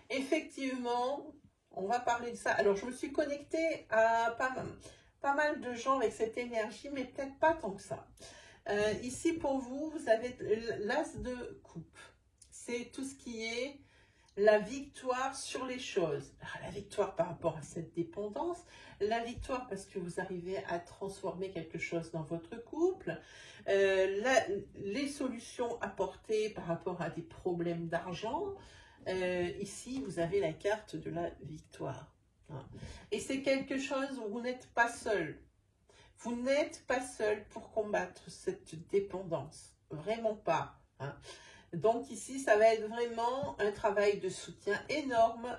effectivement, on va parler de ça. Alors, je me suis connectée à pas mal de gens avec cette énergie, mais peut-être pas tant que ça. Ici, pour vous, vous avez l'as de coupe. C'est tout ce qui est la victoire sur les choses. Alors, la victoire par rapport à cette dépendance, la victoire parce que vous arrivez à transformer quelque chose dans votre couple, les solutions apportées par rapport à des problèmes d'argent. Ici, vous avez la carte de la victoire. Hein. Et c'est quelque chose où vous n'êtes pas seul. Vous n'êtes pas seul pour combattre cette dépendance. Vraiment pas. Hein. Donc ici, ça va être vraiment un travail de soutien énorme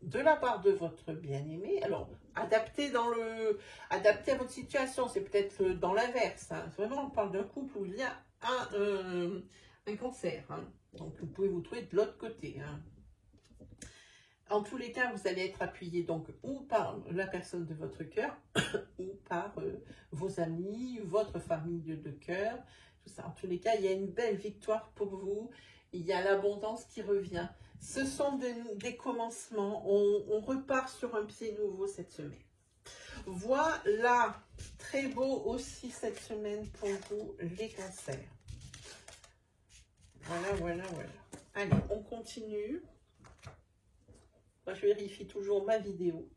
de la part de votre bien-aimé. Alors, adapté à votre situation, c'est peut-être dans l'inverse. Hein. Vraiment, on parle d'un couple où il y a un cancer. Hein. Donc, vous pouvez vous trouver de l'autre côté. Hein. En tous les cas, vous allez être appuyé donc ou par la personne de votre cœur ou par vos amis, votre famille de cœur. Tout ça. En tous les cas, il y a une belle victoire pour vous. Il y a l'abondance qui revient. Ce sont des commencements. On repart sur un pied nouveau cette semaine. Voilà, très beau aussi cette semaine pour vous, les cancers. Voilà. Allez, on continue. Moi, je vérifie toujours ma vidéo,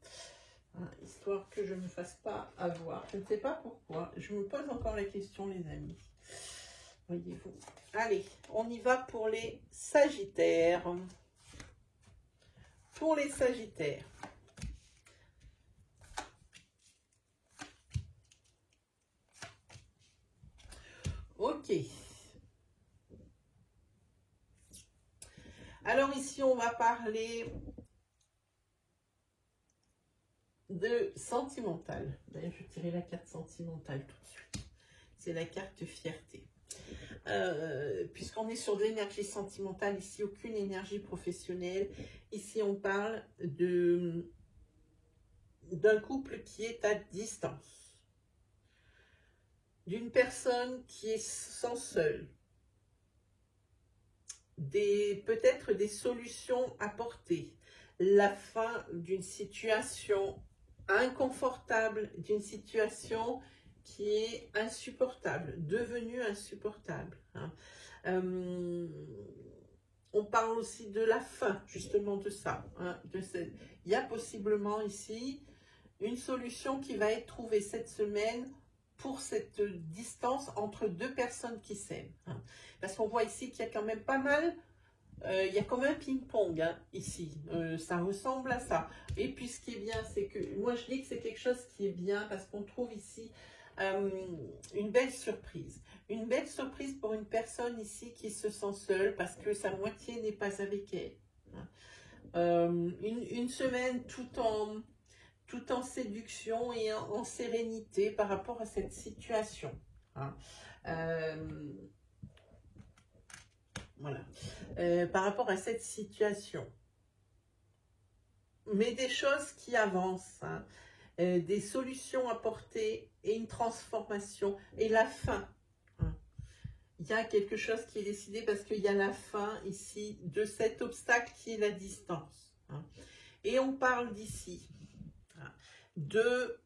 hein, histoire que je ne me fasse pas avoir. Je ne sais pas pourquoi. Je me pose encore la question, les amis. Voyez-vous. Allez, on y va pour les Sagittaires. Pour les Sagittaires. Ok. Alors ici, on va parler de sentimental. D'ailleurs, je vais tirer la carte sentimentale tout de suite. C'est la carte fierté. Puisqu'on est sur de l'énergie sentimentale, ici aucune énergie professionnelle. Ici on parle d'un couple qui est à distance, d'une personne qui est sans seul, peut-être des solutions apportées, la fin d'une situation inconfortable, d'une situation qui est insupportable, devenue insupportable. Hein. On parle aussi de la fin, justement de ça. Hein, il y a possiblement ici une solution qui va être trouvée cette semaine pour cette distance entre deux personnes qui s'aiment. Hein. Parce qu'on voit ici qu'il y a quand même pas mal, il y a comme un ping-pong hein, ici. Ça ressemble à ça. Et puis ce qui est bien, c'est que, moi je dis que c'est quelque chose qui est bien parce qu'on trouve ici une belle surprise. Une belle surprise pour une personne ici qui se sent seule parce que sa moitié n'est pas avec elle. Hein. Une semaine tout en séduction et en sérénité par rapport à cette situation. Hein. Voilà. Par rapport à cette situation. Mais des choses qui avancent, hein. Des solutions apportées et une transformation et la fin. Hein. Il y a quelque chose qui est décidé parce qu'il y a la fin ici de cet obstacle qui est la distance. Hein. Et on parle d'ici de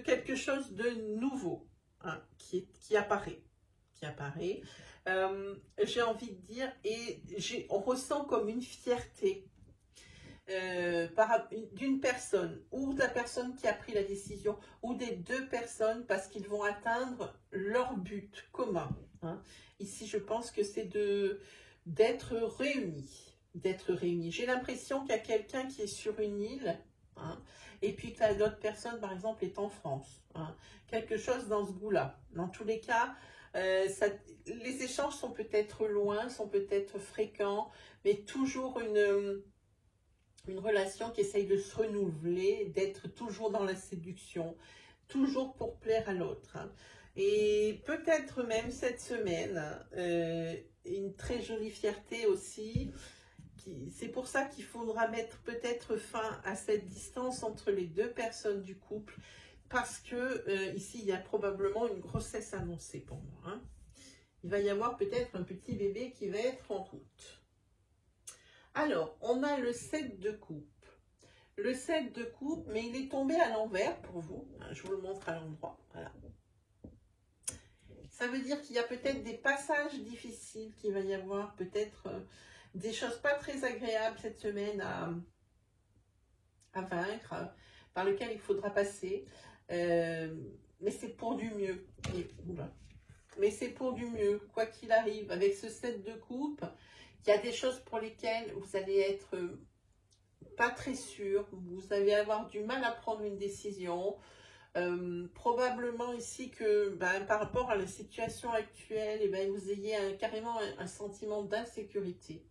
quelque chose de nouveau hein, qui apparaît. J'ai envie de dire, et on ressent comme une fierté d'une personne, ou de la personne qui a pris la décision, ou des deux personnes, parce qu'ils vont atteindre leur but commun. Hein. Ici, je pense que c'est d'être réunis. J'ai l'impression qu'il y a quelqu'un qui est sur une île, hein, et puis que l'autre personne, par exemple, est en France. Hein. Quelque chose dans ce goût-là. Dans tous les cas, les échanges sont peut-être loin, sont peut-être fréquents, mais toujours une relation qui essaye de se renouveler, d'être toujours dans la séduction, toujours pour plaire à l'autre. Hein. Et peut-être même cette semaine, une très jolie fierté aussi. C'est pour ça qu'il faudra mettre peut-être fin à cette distance entre les deux personnes du couple, parce que ici, il y a probablement une grossesse annoncée pour moi. Hein. Il va y avoir peut-être un petit bébé qui va être en route. Alors, on a le 7 de coupe. Le 7 de coupe, mais il est tombé à l'envers pour vous. Je vous le montre à l'endroit. Voilà. Ça veut dire qu'il y a peut-être des passages difficiles, qu'il va y avoir peut-être des choses pas très agréables cette semaine à vaincre, par lesquelles il faudra passer. Mais c'est pour du mieux. Mais c'est pour du mieux, quoi qu'il arrive. Avec ce 7 de coupe, il y a des choses pour lesquelles vous allez être pas très sûr, vous allez avoir du mal à prendre une décision. Probablement ici que par rapport à la situation actuelle, vous ayez carrément un sentiment d'insécurité.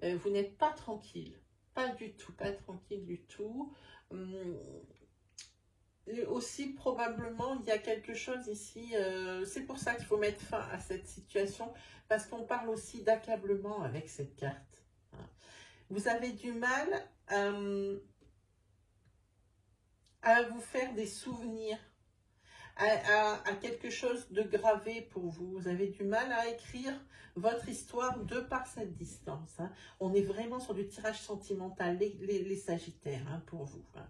Vous n'êtes pas tranquille, pas du tout, pas tranquille du tout. Aussi probablement il y a quelque chose ici, c'est pour ça qu'il faut mettre fin à cette situation, parce qu'on parle aussi d'accablement avec cette carte. Vous avez du mal à vous faire des souvenirs, à quelque chose de gravé pour vous. Vous avez du mal à écrire votre histoire de par cette distance. Hein. On est vraiment sur du tirage sentimental, les Sagittaires, hein, pour vous. Hein.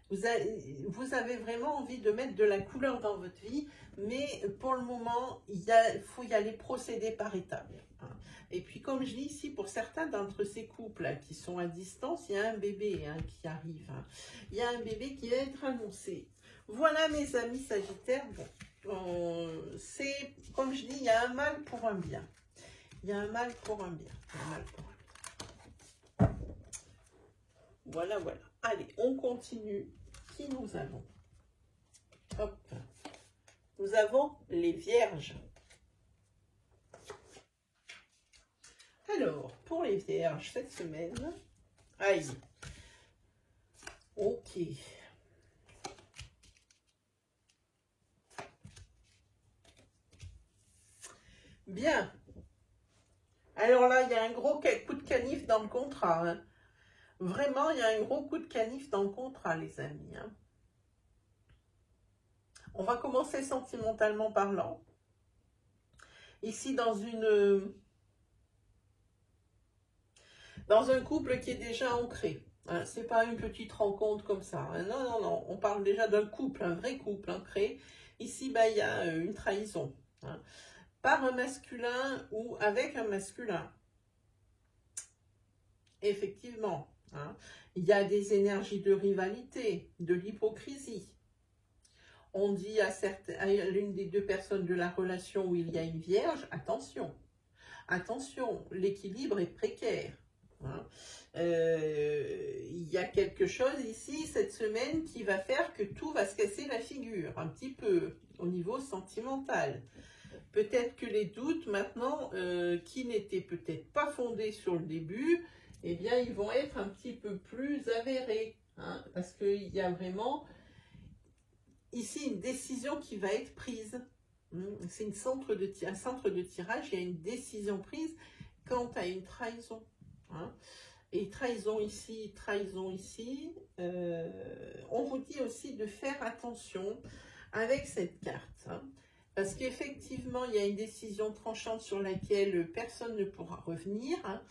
Vous avez vraiment envie de mettre de la couleur dans votre vie, mais pour le moment, il faut y aller procéder par étapes. Hein. Et puis, comme je dis ici, pour certains d'entre ces couples là, qui sont à distance, il y a un bébé hein, qui arrive. Hein. Il y a un bébé qui va être annoncé. Voilà, mes amis Sagittaires. Bon, c'est, comme je dis, il y a un mal pour un bien. Il y a un mal pour un bien. Voilà, voilà. Allez, on continue. Qui nous avons? Hop. Nous avons les Vierges. Alors, pour les Vierges, cette semaine, aïe. Ok. Bien. Alors là, il y a un gros coup de canif dans le contrat. Hein. Vraiment, il y a un gros coup de canif dans le contrat, les amis. Hein. On va commencer sentimentalement parlant. Ici, dans un couple qui est déjà ancré. Hein. Ce n'est pas une petite rencontre comme ça. Hein. Non, non, non. On parle déjà d'un couple, un vrai couple ancré. Ici, il y a une trahison. Hein. Par un masculin ou avec un masculin. Effectivement. Hein. Il y a des énergies de rivalité, de l'hypocrisie. On dit à l'une des deux personnes de la relation où il y a une vierge, attention, attention, l'équilibre est précaire. Hein. Il y a quelque chose ici, cette semaine, qui va faire que tout va se casser la figure, un petit peu, au niveau sentimental. Peut-être que les doutes, maintenant, qui n'étaient peut-être pas fondés sur le début, eh bien, ils vont être un petit peu plus avérés. Hein, parce qu'il y a vraiment, ici, une décision qui va être prise. C'est un centre de tirage, il y a une décision prise quant à une trahison. Hein. Et trahison ici, on vous dit aussi de faire attention avec cette carte. Hein, parce qu'effectivement, il y a une décision tranchante sur laquelle personne ne pourra revenir, hein,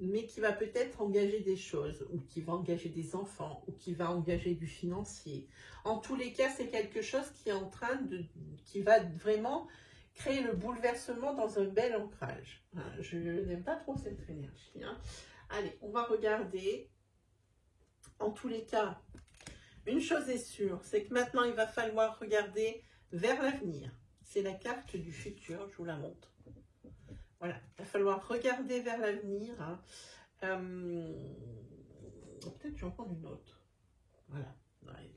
mais qui va peut-être engager des choses, ou qui va engager des enfants, ou qui va engager du financier. En tous les cas, c'est quelque chose qui est en train qui va vraiment créer le bouleversement dans un bel ancrage. Je n'aime pas trop cette énergie. Hein. Allez, on va regarder. En tous les cas, une chose est sûre, c'est que maintenant, il va falloir regarder vers l'avenir. C'est la carte du futur, je vous la montre. Voilà, il va falloir regarder vers l'avenir. Hein. Peut-être que je vais en prendre une autre. Voilà. Ouais.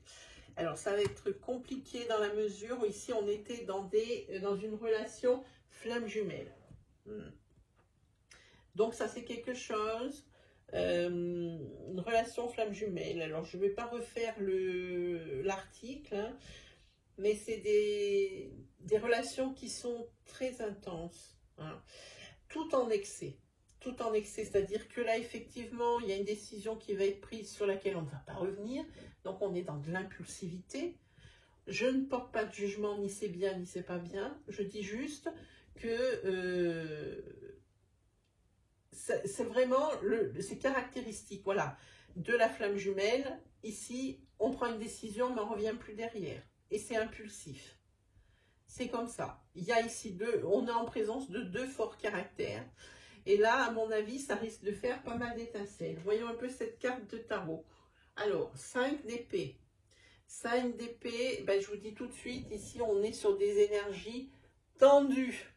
Alors, ça va être compliqué dans la mesure où ici, on était dans une relation flamme jumelle. Donc, ça, c'est quelque chose. Une relation flamme jumelle. Alors, je ne vais pas refaire l'article, hein, mais c'est des relations qui sont très intenses. Hein, tout en excès. Tout en excès, c'est-à-dire que là, effectivement, il y a une décision qui va être prise sur laquelle on ne va pas revenir. Donc, on est dans de l'impulsivité. Je ne porte pas de jugement, ni c'est bien, ni c'est pas bien. Je dis juste que c'est vraiment ces caractéristiques, voilà, de la flamme jumelle. Ici, on prend une décision, mais on ne revient plus derrière. Et c'est impulsif. C'est comme ça. Il y a ici on est en présence de deux forts caractères. Et là, à mon avis, ça risque de faire pas mal d'étincelles. Voyons un peu cette carte de tarot. Alors, 5 d'épée. 5 d'épée, ben, je vous dis tout de suite, ici, on est sur des énergies tendues.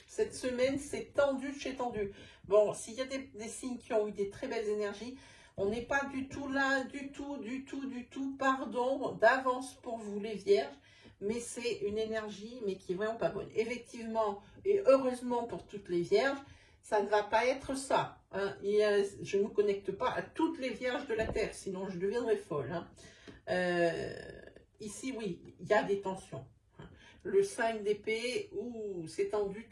Cette semaine, c'est tendu de chez tendu. Bon, s'il y a des signes qui ont eu des très belles énergies, on n'est pas du tout là, du tout. Pardon d'avance pour vous, les vierges. Mais c'est une énergie, mais qui est vraiment pas bonne. Effectivement, et heureusement pour toutes les vierges, ça ne va pas être ça. Hein. Je ne me connecte pas à toutes les vierges de la Terre, sinon je deviendrais folle. Hein. Ici, oui, il y a des tensions. Hein. Le 5 d'épée, c'est tendu.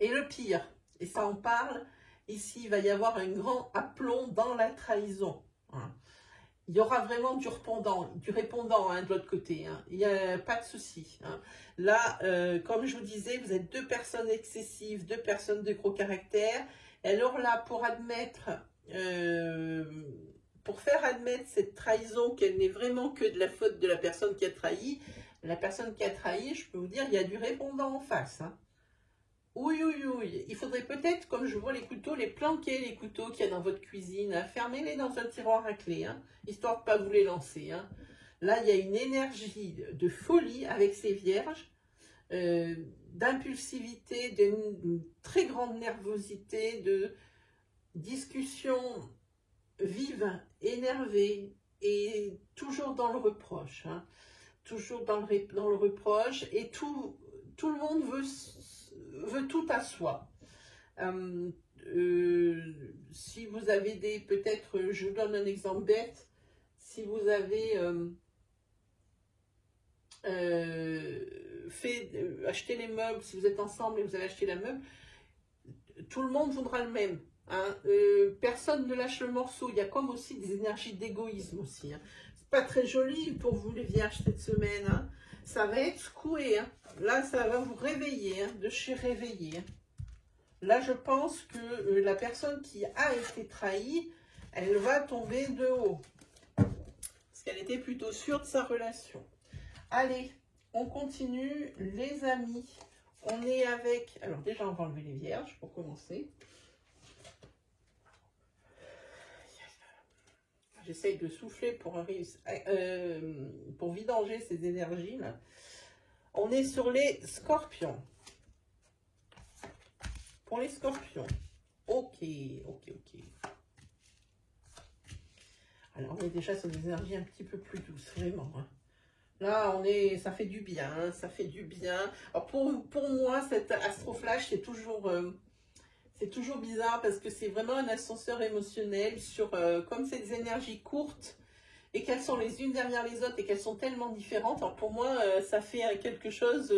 Et le pire, et ça en parle, ici, il va y avoir un grand aplomb dans la trahison. Hein. Il y aura vraiment du répondant hein, de l'autre côté. Hein. Il n'y a pas de souci. Hein. Là, comme je vous disais, vous êtes deux personnes excessives, deux personnes de gros caractère. Et alors là, pour faire admettre cette trahison, qu'elle n'est vraiment que de la faute de la personne qui a trahi, la personne qui a trahi, je peux vous dire, il y a du répondant en face. Hein. Oui. Il faudrait peut-être, comme je vois les couteaux, les planquer, les couteaux qu'il y a dans votre cuisine. Hein. Fermez-les dans un tiroir à clé, hein, histoire de ne pas vous les lancer. Hein. Là, il y a une énergie de folie avec ces vierges, d'impulsivité, d'une très grande nervosité, de discussion vive, énervée, et toujours dans le reproche. Hein. Toujours dans le reproche, et tout le monde veut tout à soi. Si vous avez peut-être, je vous donne un exemple bête, si vous avez acheté les meubles, si vous êtes ensemble et vous avez acheté la meuble, tout le monde voudra le même. Hein. Personne ne lâche le morceau. Il y a comme aussi des énergies d'égoïsme aussi. Hein. C'est pas très joli pour vous les vierges cette semaine. Hein. Ça va être secoué. Hein. Là, ça va vous réveiller, hein, de chez réveillé. Hein. Là, je pense que la personne qui a été trahie, elle va tomber de haut. Parce qu'elle était plutôt sûre de sa relation. Allez, on continue, les amis. On est avec... Alors déjà, on va enlever les vierges pour commencer. J'essaye de souffler pour vidanger ces énergies là. On est sur les scorpions. Pour les scorpions. Ok, ok, ok. Alors, on est déjà sur des énergies un petit peu plus douces, vraiment. Hein. Là, ça fait du bien, hein, ça fait du bien. Alors, pour moi, cet astroflash, c'est toujours bizarre parce que c'est vraiment un ascenseur émotionnel sur, comme c'est des énergies courtes et qu'elles sont les unes derrière les autres et qu'elles sont tellement différentes. Alors, pour moi, ça fait quelque chose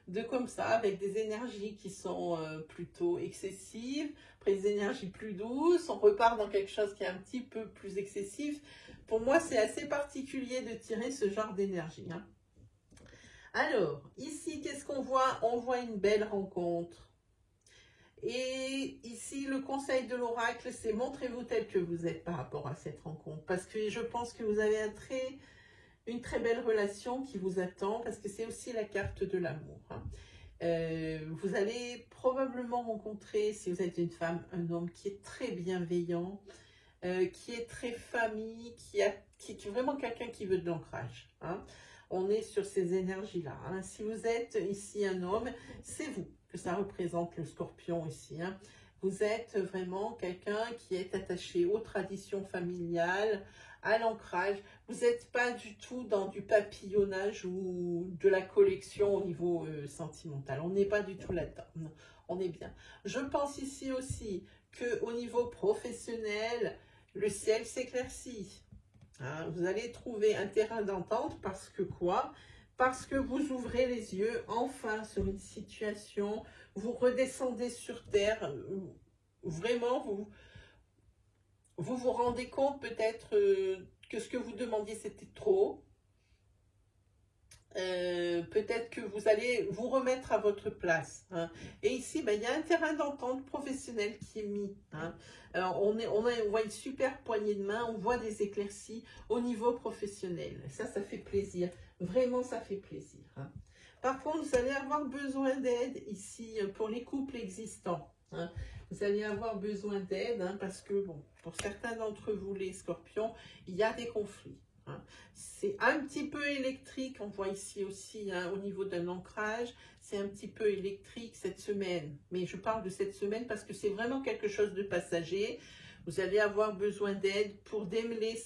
de comme ça, avec des énergies qui sont plutôt excessives, après des énergies plus douces, on repart dans quelque chose qui est un petit peu plus excessif. Pour moi, c'est assez particulier de tirer ce genre d'énergie. Hein. Alors, ici, qu'est-ce qu'on voit? On voit une belle rencontre. Et ici, le conseil de l'oracle, c'est montrez-vous tel que vous êtes par rapport à cette rencontre. Parce que je pense que vous avez une très belle relation qui vous attend, parce que c'est aussi la carte de l'amour. Hein. Vous allez probablement rencontrer, si vous êtes une femme, un homme qui est très bienveillant, qui est très famille, qui est vraiment quelqu'un qui veut de l'ancrage. Hein. On est sur ces énergies-là. Hein. Si vous êtes ici un homme, c'est vous que ça représente le scorpion ici. Hein. Vous êtes vraiment quelqu'un qui est attaché aux traditions familiales, à l'ancrage. Vous n'êtes pas du tout dans du papillonnage ou de la collection au niveau sentimental. On n'est pas du tout là-dedans. On est bien. Je pense ici aussi qu'au niveau professionnel, le ciel s'éclaircit. Hein, vous allez trouver un terrain d'entente parce que quoi? Parce que vous ouvrez les yeux enfin sur une situation, vous redescendez sur terre, vraiment vous rendez compte peut-être que ce que vous demandiez c'était trop. Peut-être que vous allez vous remettre à votre place. Hein. Et ici, ben, il y a un terrain d'entente professionnel qui est mis. Hein. Alors, on voit une super poignée de main, on voit des éclaircies au niveau professionnel. Ça fait plaisir. Vraiment, ça fait plaisir. Hein. Par contre, vous allez avoir besoin d'aide ici pour les couples existants. Hein. Vous allez avoir besoin d'aide hein, parce que, bon, pour certains d'entre vous, les scorpions, il y a des conflits. Hein. C'est un petit peu électrique, on voit ici aussi hein, au niveau d'un ancrage, c'est un petit peu électrique cette semaine. Mais je parle de cette semaine parce que c'est vraiment quelque chose de passager. Vous allez avoir besoin d'aide pour démêler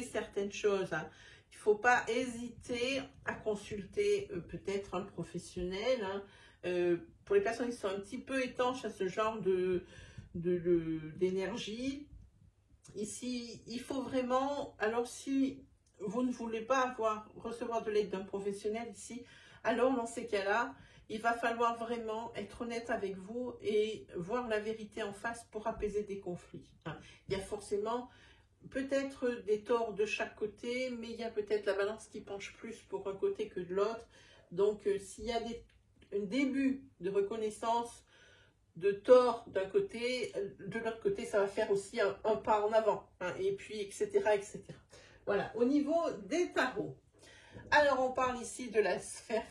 certaines choses. Hein. Il ne faut pas hésiter à consulter peut-être un professionnel. Hein. Pour les personnes qui sont un petit peu étanches à ce genre d'énergie, ici, il faut vraiment, alors si vous ne voulez pas recevoir de l'aide d'un professionnel ici, alors dans ces cas-là, il va falloir vraiment être honnête avec vous et voir la vérité en face pour apaiser des conflits. Hein. Il y a forcément peut-être des torts de chaque côté, mais il y a peut-être la balance qui penche plus pour un côté que de l'autre. Donc, s'il y a un début de reconnaissance de tort d'un côté, de l'autre côté, ça va faire aussi un pas en avant, hein, et puis, etc., etc. Voilà, au niveau des tarots. Alors, on parle ici de la sphère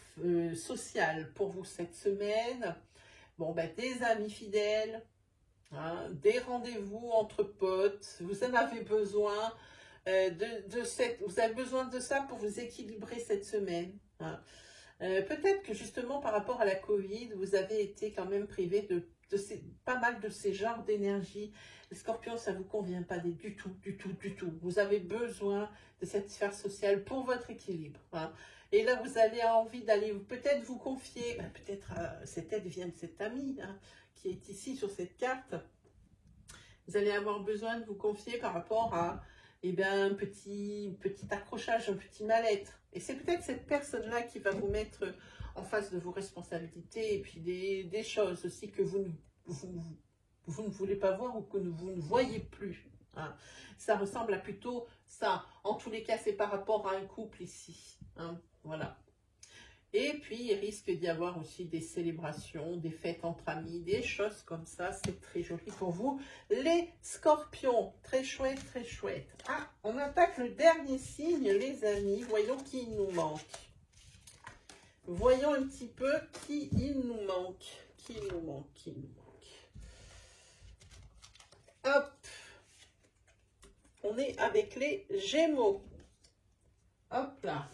sociale pour vous cette semaine. Bon, ben, des amis fidèles, hein, des rendez-vous entre potes, vous en avez besoin vous avez besoin de ça pour vous équilibrer cette semaine. Hein. Peut-être que justement par rapport à la Covid, vous avez été quand même privé de pas mal de ces genres d'énergie. Le scorpion, ça ne vous convient pas du tout, du tout, du tout. Vous avez besoin de cette sphère sociale pour votre équilibre. Hein. Et là, vous avez envie d'aller peut-être vous confier, peut-être cette aide vient de cet ami hein, qui est ici sur cette carte. Vous allez avoir besoin de vous confier par rapport à un petit accrochage, un petit mal-être. Et c'est peut-être cette personne-là qui va vous mettre en face de vos responsabilités et puis des choses aussi que vous ne voulez pas voir ou que vous ne voyez plus. Hein. Ça ressemble à plutôt ça. En tous les cas, c'est par rapport à un couple ici. Hein. Voilà. Et puis, il risque d'y avoir aussi des célébrations, des fêtes entre amis, des choses comme ça. C'est très joli pour vous. Les scorpions, très chouette, très chouette. Ah, on attaque le dernier signe, les amis. Voyons qui il nous manque. Voyons un petit peu qui il nous manque. Qui il nous manque, qui il nous manque. Hop. On est avec les Gémeaux. Hop là.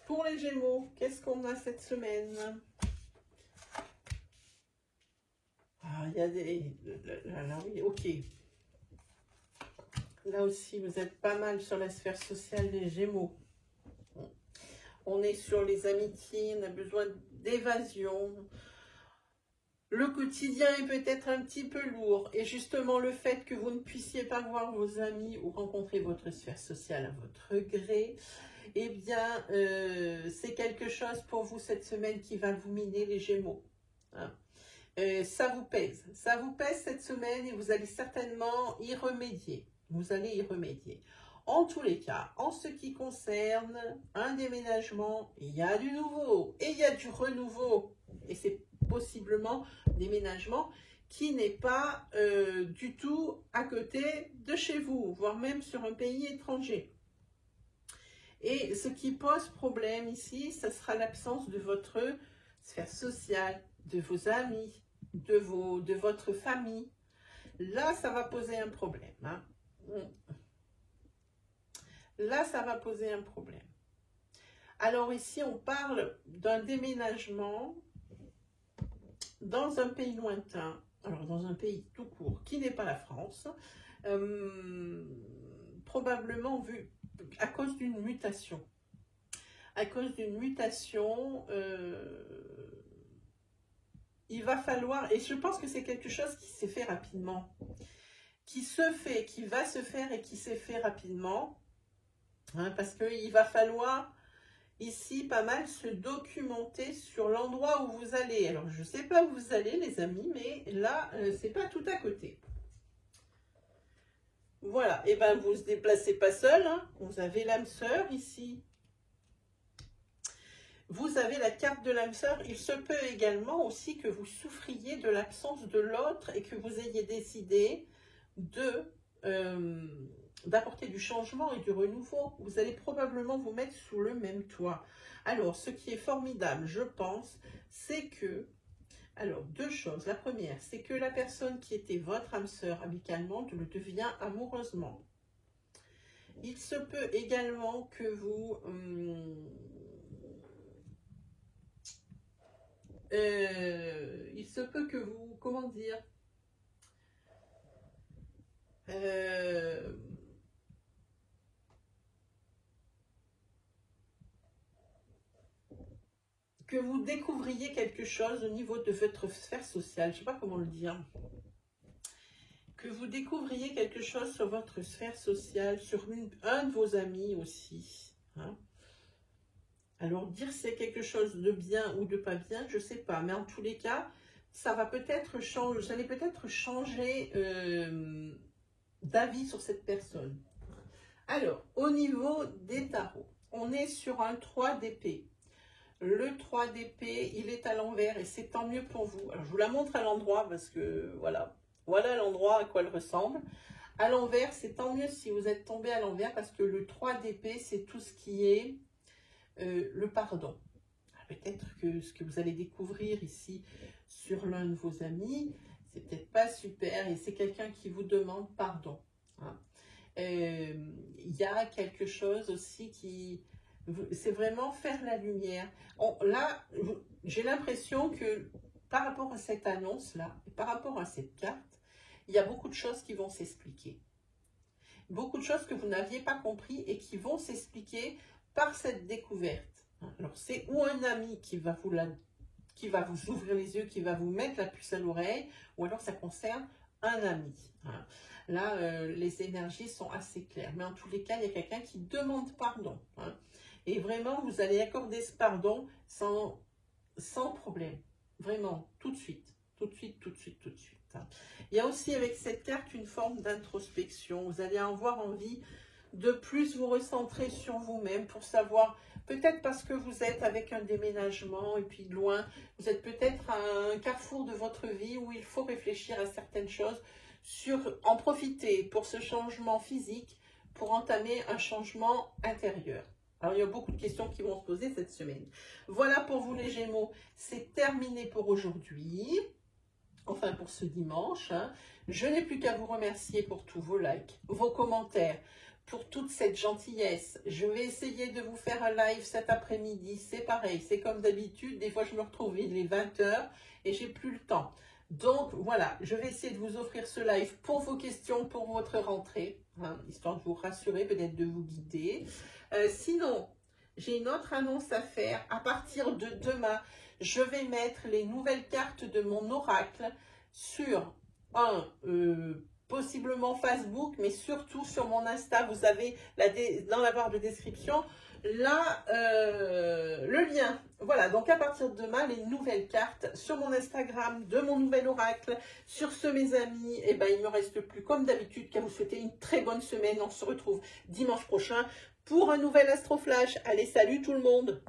Pour les Gémeaux, qu'est-ce qu'on a cette semaine? Ah, il y a des... Là, oui, ok. Là aussi, vous êtes pas mal sur la sphère sociale des Gémeaux. On est sur les amitiés, on a besoin d'évasion. Le quotidien est peut-être un petit peu lourd. Et justement, le fait que vous ne puissiez pas voir vos amis ou rencontrer votre sphère sociale à votre gré, eh bien, c'est quelque chose pour vous cette semaine qui va vous miner les Gémeaux. Hein. Ça vous pèse cette semaine et vous allez certainement y remédier. Vous allez y remédier. En tous les cas, en ce qui concerne un déménagement, il y a du nouveau et il y a du renouveau. Et c'est possiblement un déménagement qui n'est pas du tout à côté de chez vous, voire même sur un pays étranger. Et ce qui pose problème ici, ce sera l'absence de votre sphère sociale, de vos amis, de votre famille. Là, ça va poser un problème. Hein. Là, ça va poser un problème. Alors ici, on parle d'un déménagement dans un pays lointain, alors dans un pays tout court, qui n'est pas la France, probablement vu à cause d'une mutation. À cause d'une mutation, il va falloir, et je pense que c'est quelque chose qui s'est fait rapidement, qui se fait, qui va se faire et qui s'est fait rapidement, hein, parce qu'il va falloir ici pas mal se documenter sur l'endroit où vous allez. Alors je ne sais pas où vous allez les amis, mais là c'est pas tout à côté. Voilà, et ben vous ne se déplacez pas seul, hein. Vous avez l'âme sœur ici. Vous avez la carte de l'âme sœur. Il se peut également aussi que vous souffriez de l'absence de l'autre et que vous ayez décidé d'apporter du changement et du renouveau. Vous allez probablement vous mettre sous le même toit. Alors, ce qui est formidable, je pense, c'est que... Alors, deux choses. La première, c'est que la personne qui était votre âme sœur amicalement le devient amoureusement. Il se peut également que vous... il se peut que vous... Comment dire que vous découvriez quelque chose au niveau de votre sphère sociale, je ne sais pas comment le dire, que vous découvriez quelque chose sur votre sphère sociale, sur un de vos amis aussi. Hein. Alors, dire c'est quelque chose de bien ou de pas bien, je ne sais pas, mais en tous les cas, ça va peut-être changer, vous allez peut-être changer d'avis sur cette personne. Alors, au niveau des tarots, on est sur un 3 d'épée. Le 3 d'épée, il est à l'envers et c'est tant mieux pour vous. Alors, je vous la montre à l'endroit parce que voilà l'endroit à quoi elle ressemble. À l'envers, c'est tant mieux si vous êtes tombé à l'envers parce que le 3 d'épée, c'est tout ce qui est le pardon. Peut-être que ce que vous allez découvrir ici sur l'un de vos amis, c'est peut-être pas super et c'est quelqu'un qui vous demande pardon. Hein. Y a quelque chose aussi qui... C'est vraiment faire la lumière. Là, j'ai l'impression que par rapport à cette annonce-là, par rapport à cette carte, il y a beaucoup de choses qui vont s'expliquer. Beaucoup de choses que vous n'aviez pas compris et qui vont s'expliquer par cette découverte. Alors, c'est ou un ami qui va vous ouvrir les yeux, qui va vous mettre la puce à l'oreille, ou alors ça concerne un ami. Là, les énergies sont assez claires. Mais en tous les cas, il y a quelqu'un qui demande pardon. Et vraiment, vous allez accorder ce pardon sans problème. Vraiment, tout de suite. Tout de suite, tout de suite, tout de suite. Il y a aussi avec cette carte une forme d'introspection. Vous allez avoir envie de plus vous recentrer sur vous-même pour savoir, peut-être parce que vous êtes avec un déménagement et puis loin, vous êtes peut-être à un carrefour de votre vie où il faut réfléchir à certaines choses, en profiter pour ce changement physique, pour entamer un changement intérieur. Alors, il y a beaucoup de questions qui vont se poser cette semaine. Voilà pour vous les Gémeaux, c'est terminé pour aujourd'hui. enfin pour ce dimanche. Hein. Je n'ai plus qu'à vous remercier pour tous vos likes, vos commentaires, pour toute cette gentillesse. Je vais essayer de vous faire un live cet après-midi. C'est pareil, c'est comme d'habitude. Des fois, je me retrouve, il est 20 h et j'ai plus le temps. Donc, voilà, je vais essayer de vous offrir ce live pour vos questions, pour votre rentrée, hein, histoire de vous rassurer, peut-être de vous guider. Sinon, j'ai une autre annonce à faire. À partir de demain, je vais mettre les nouvelles cartes de mon oracle sur possiblement Facebook, mais surtout sur mon Insta. Vous avez dans la barre de description là le lien. Voilà, donc à partir de demain, les nouvelles cartes sur mon Instagram de mon nouvel oracle. Sur ce, mes amis, eh ben, il ne me reste plus, comme d'habitude, qu'à vous souhaiter une très bonne semaine. On se retrouve dimanche prochain pour un nouvel Astro Flash. Allez, salut tout le monde!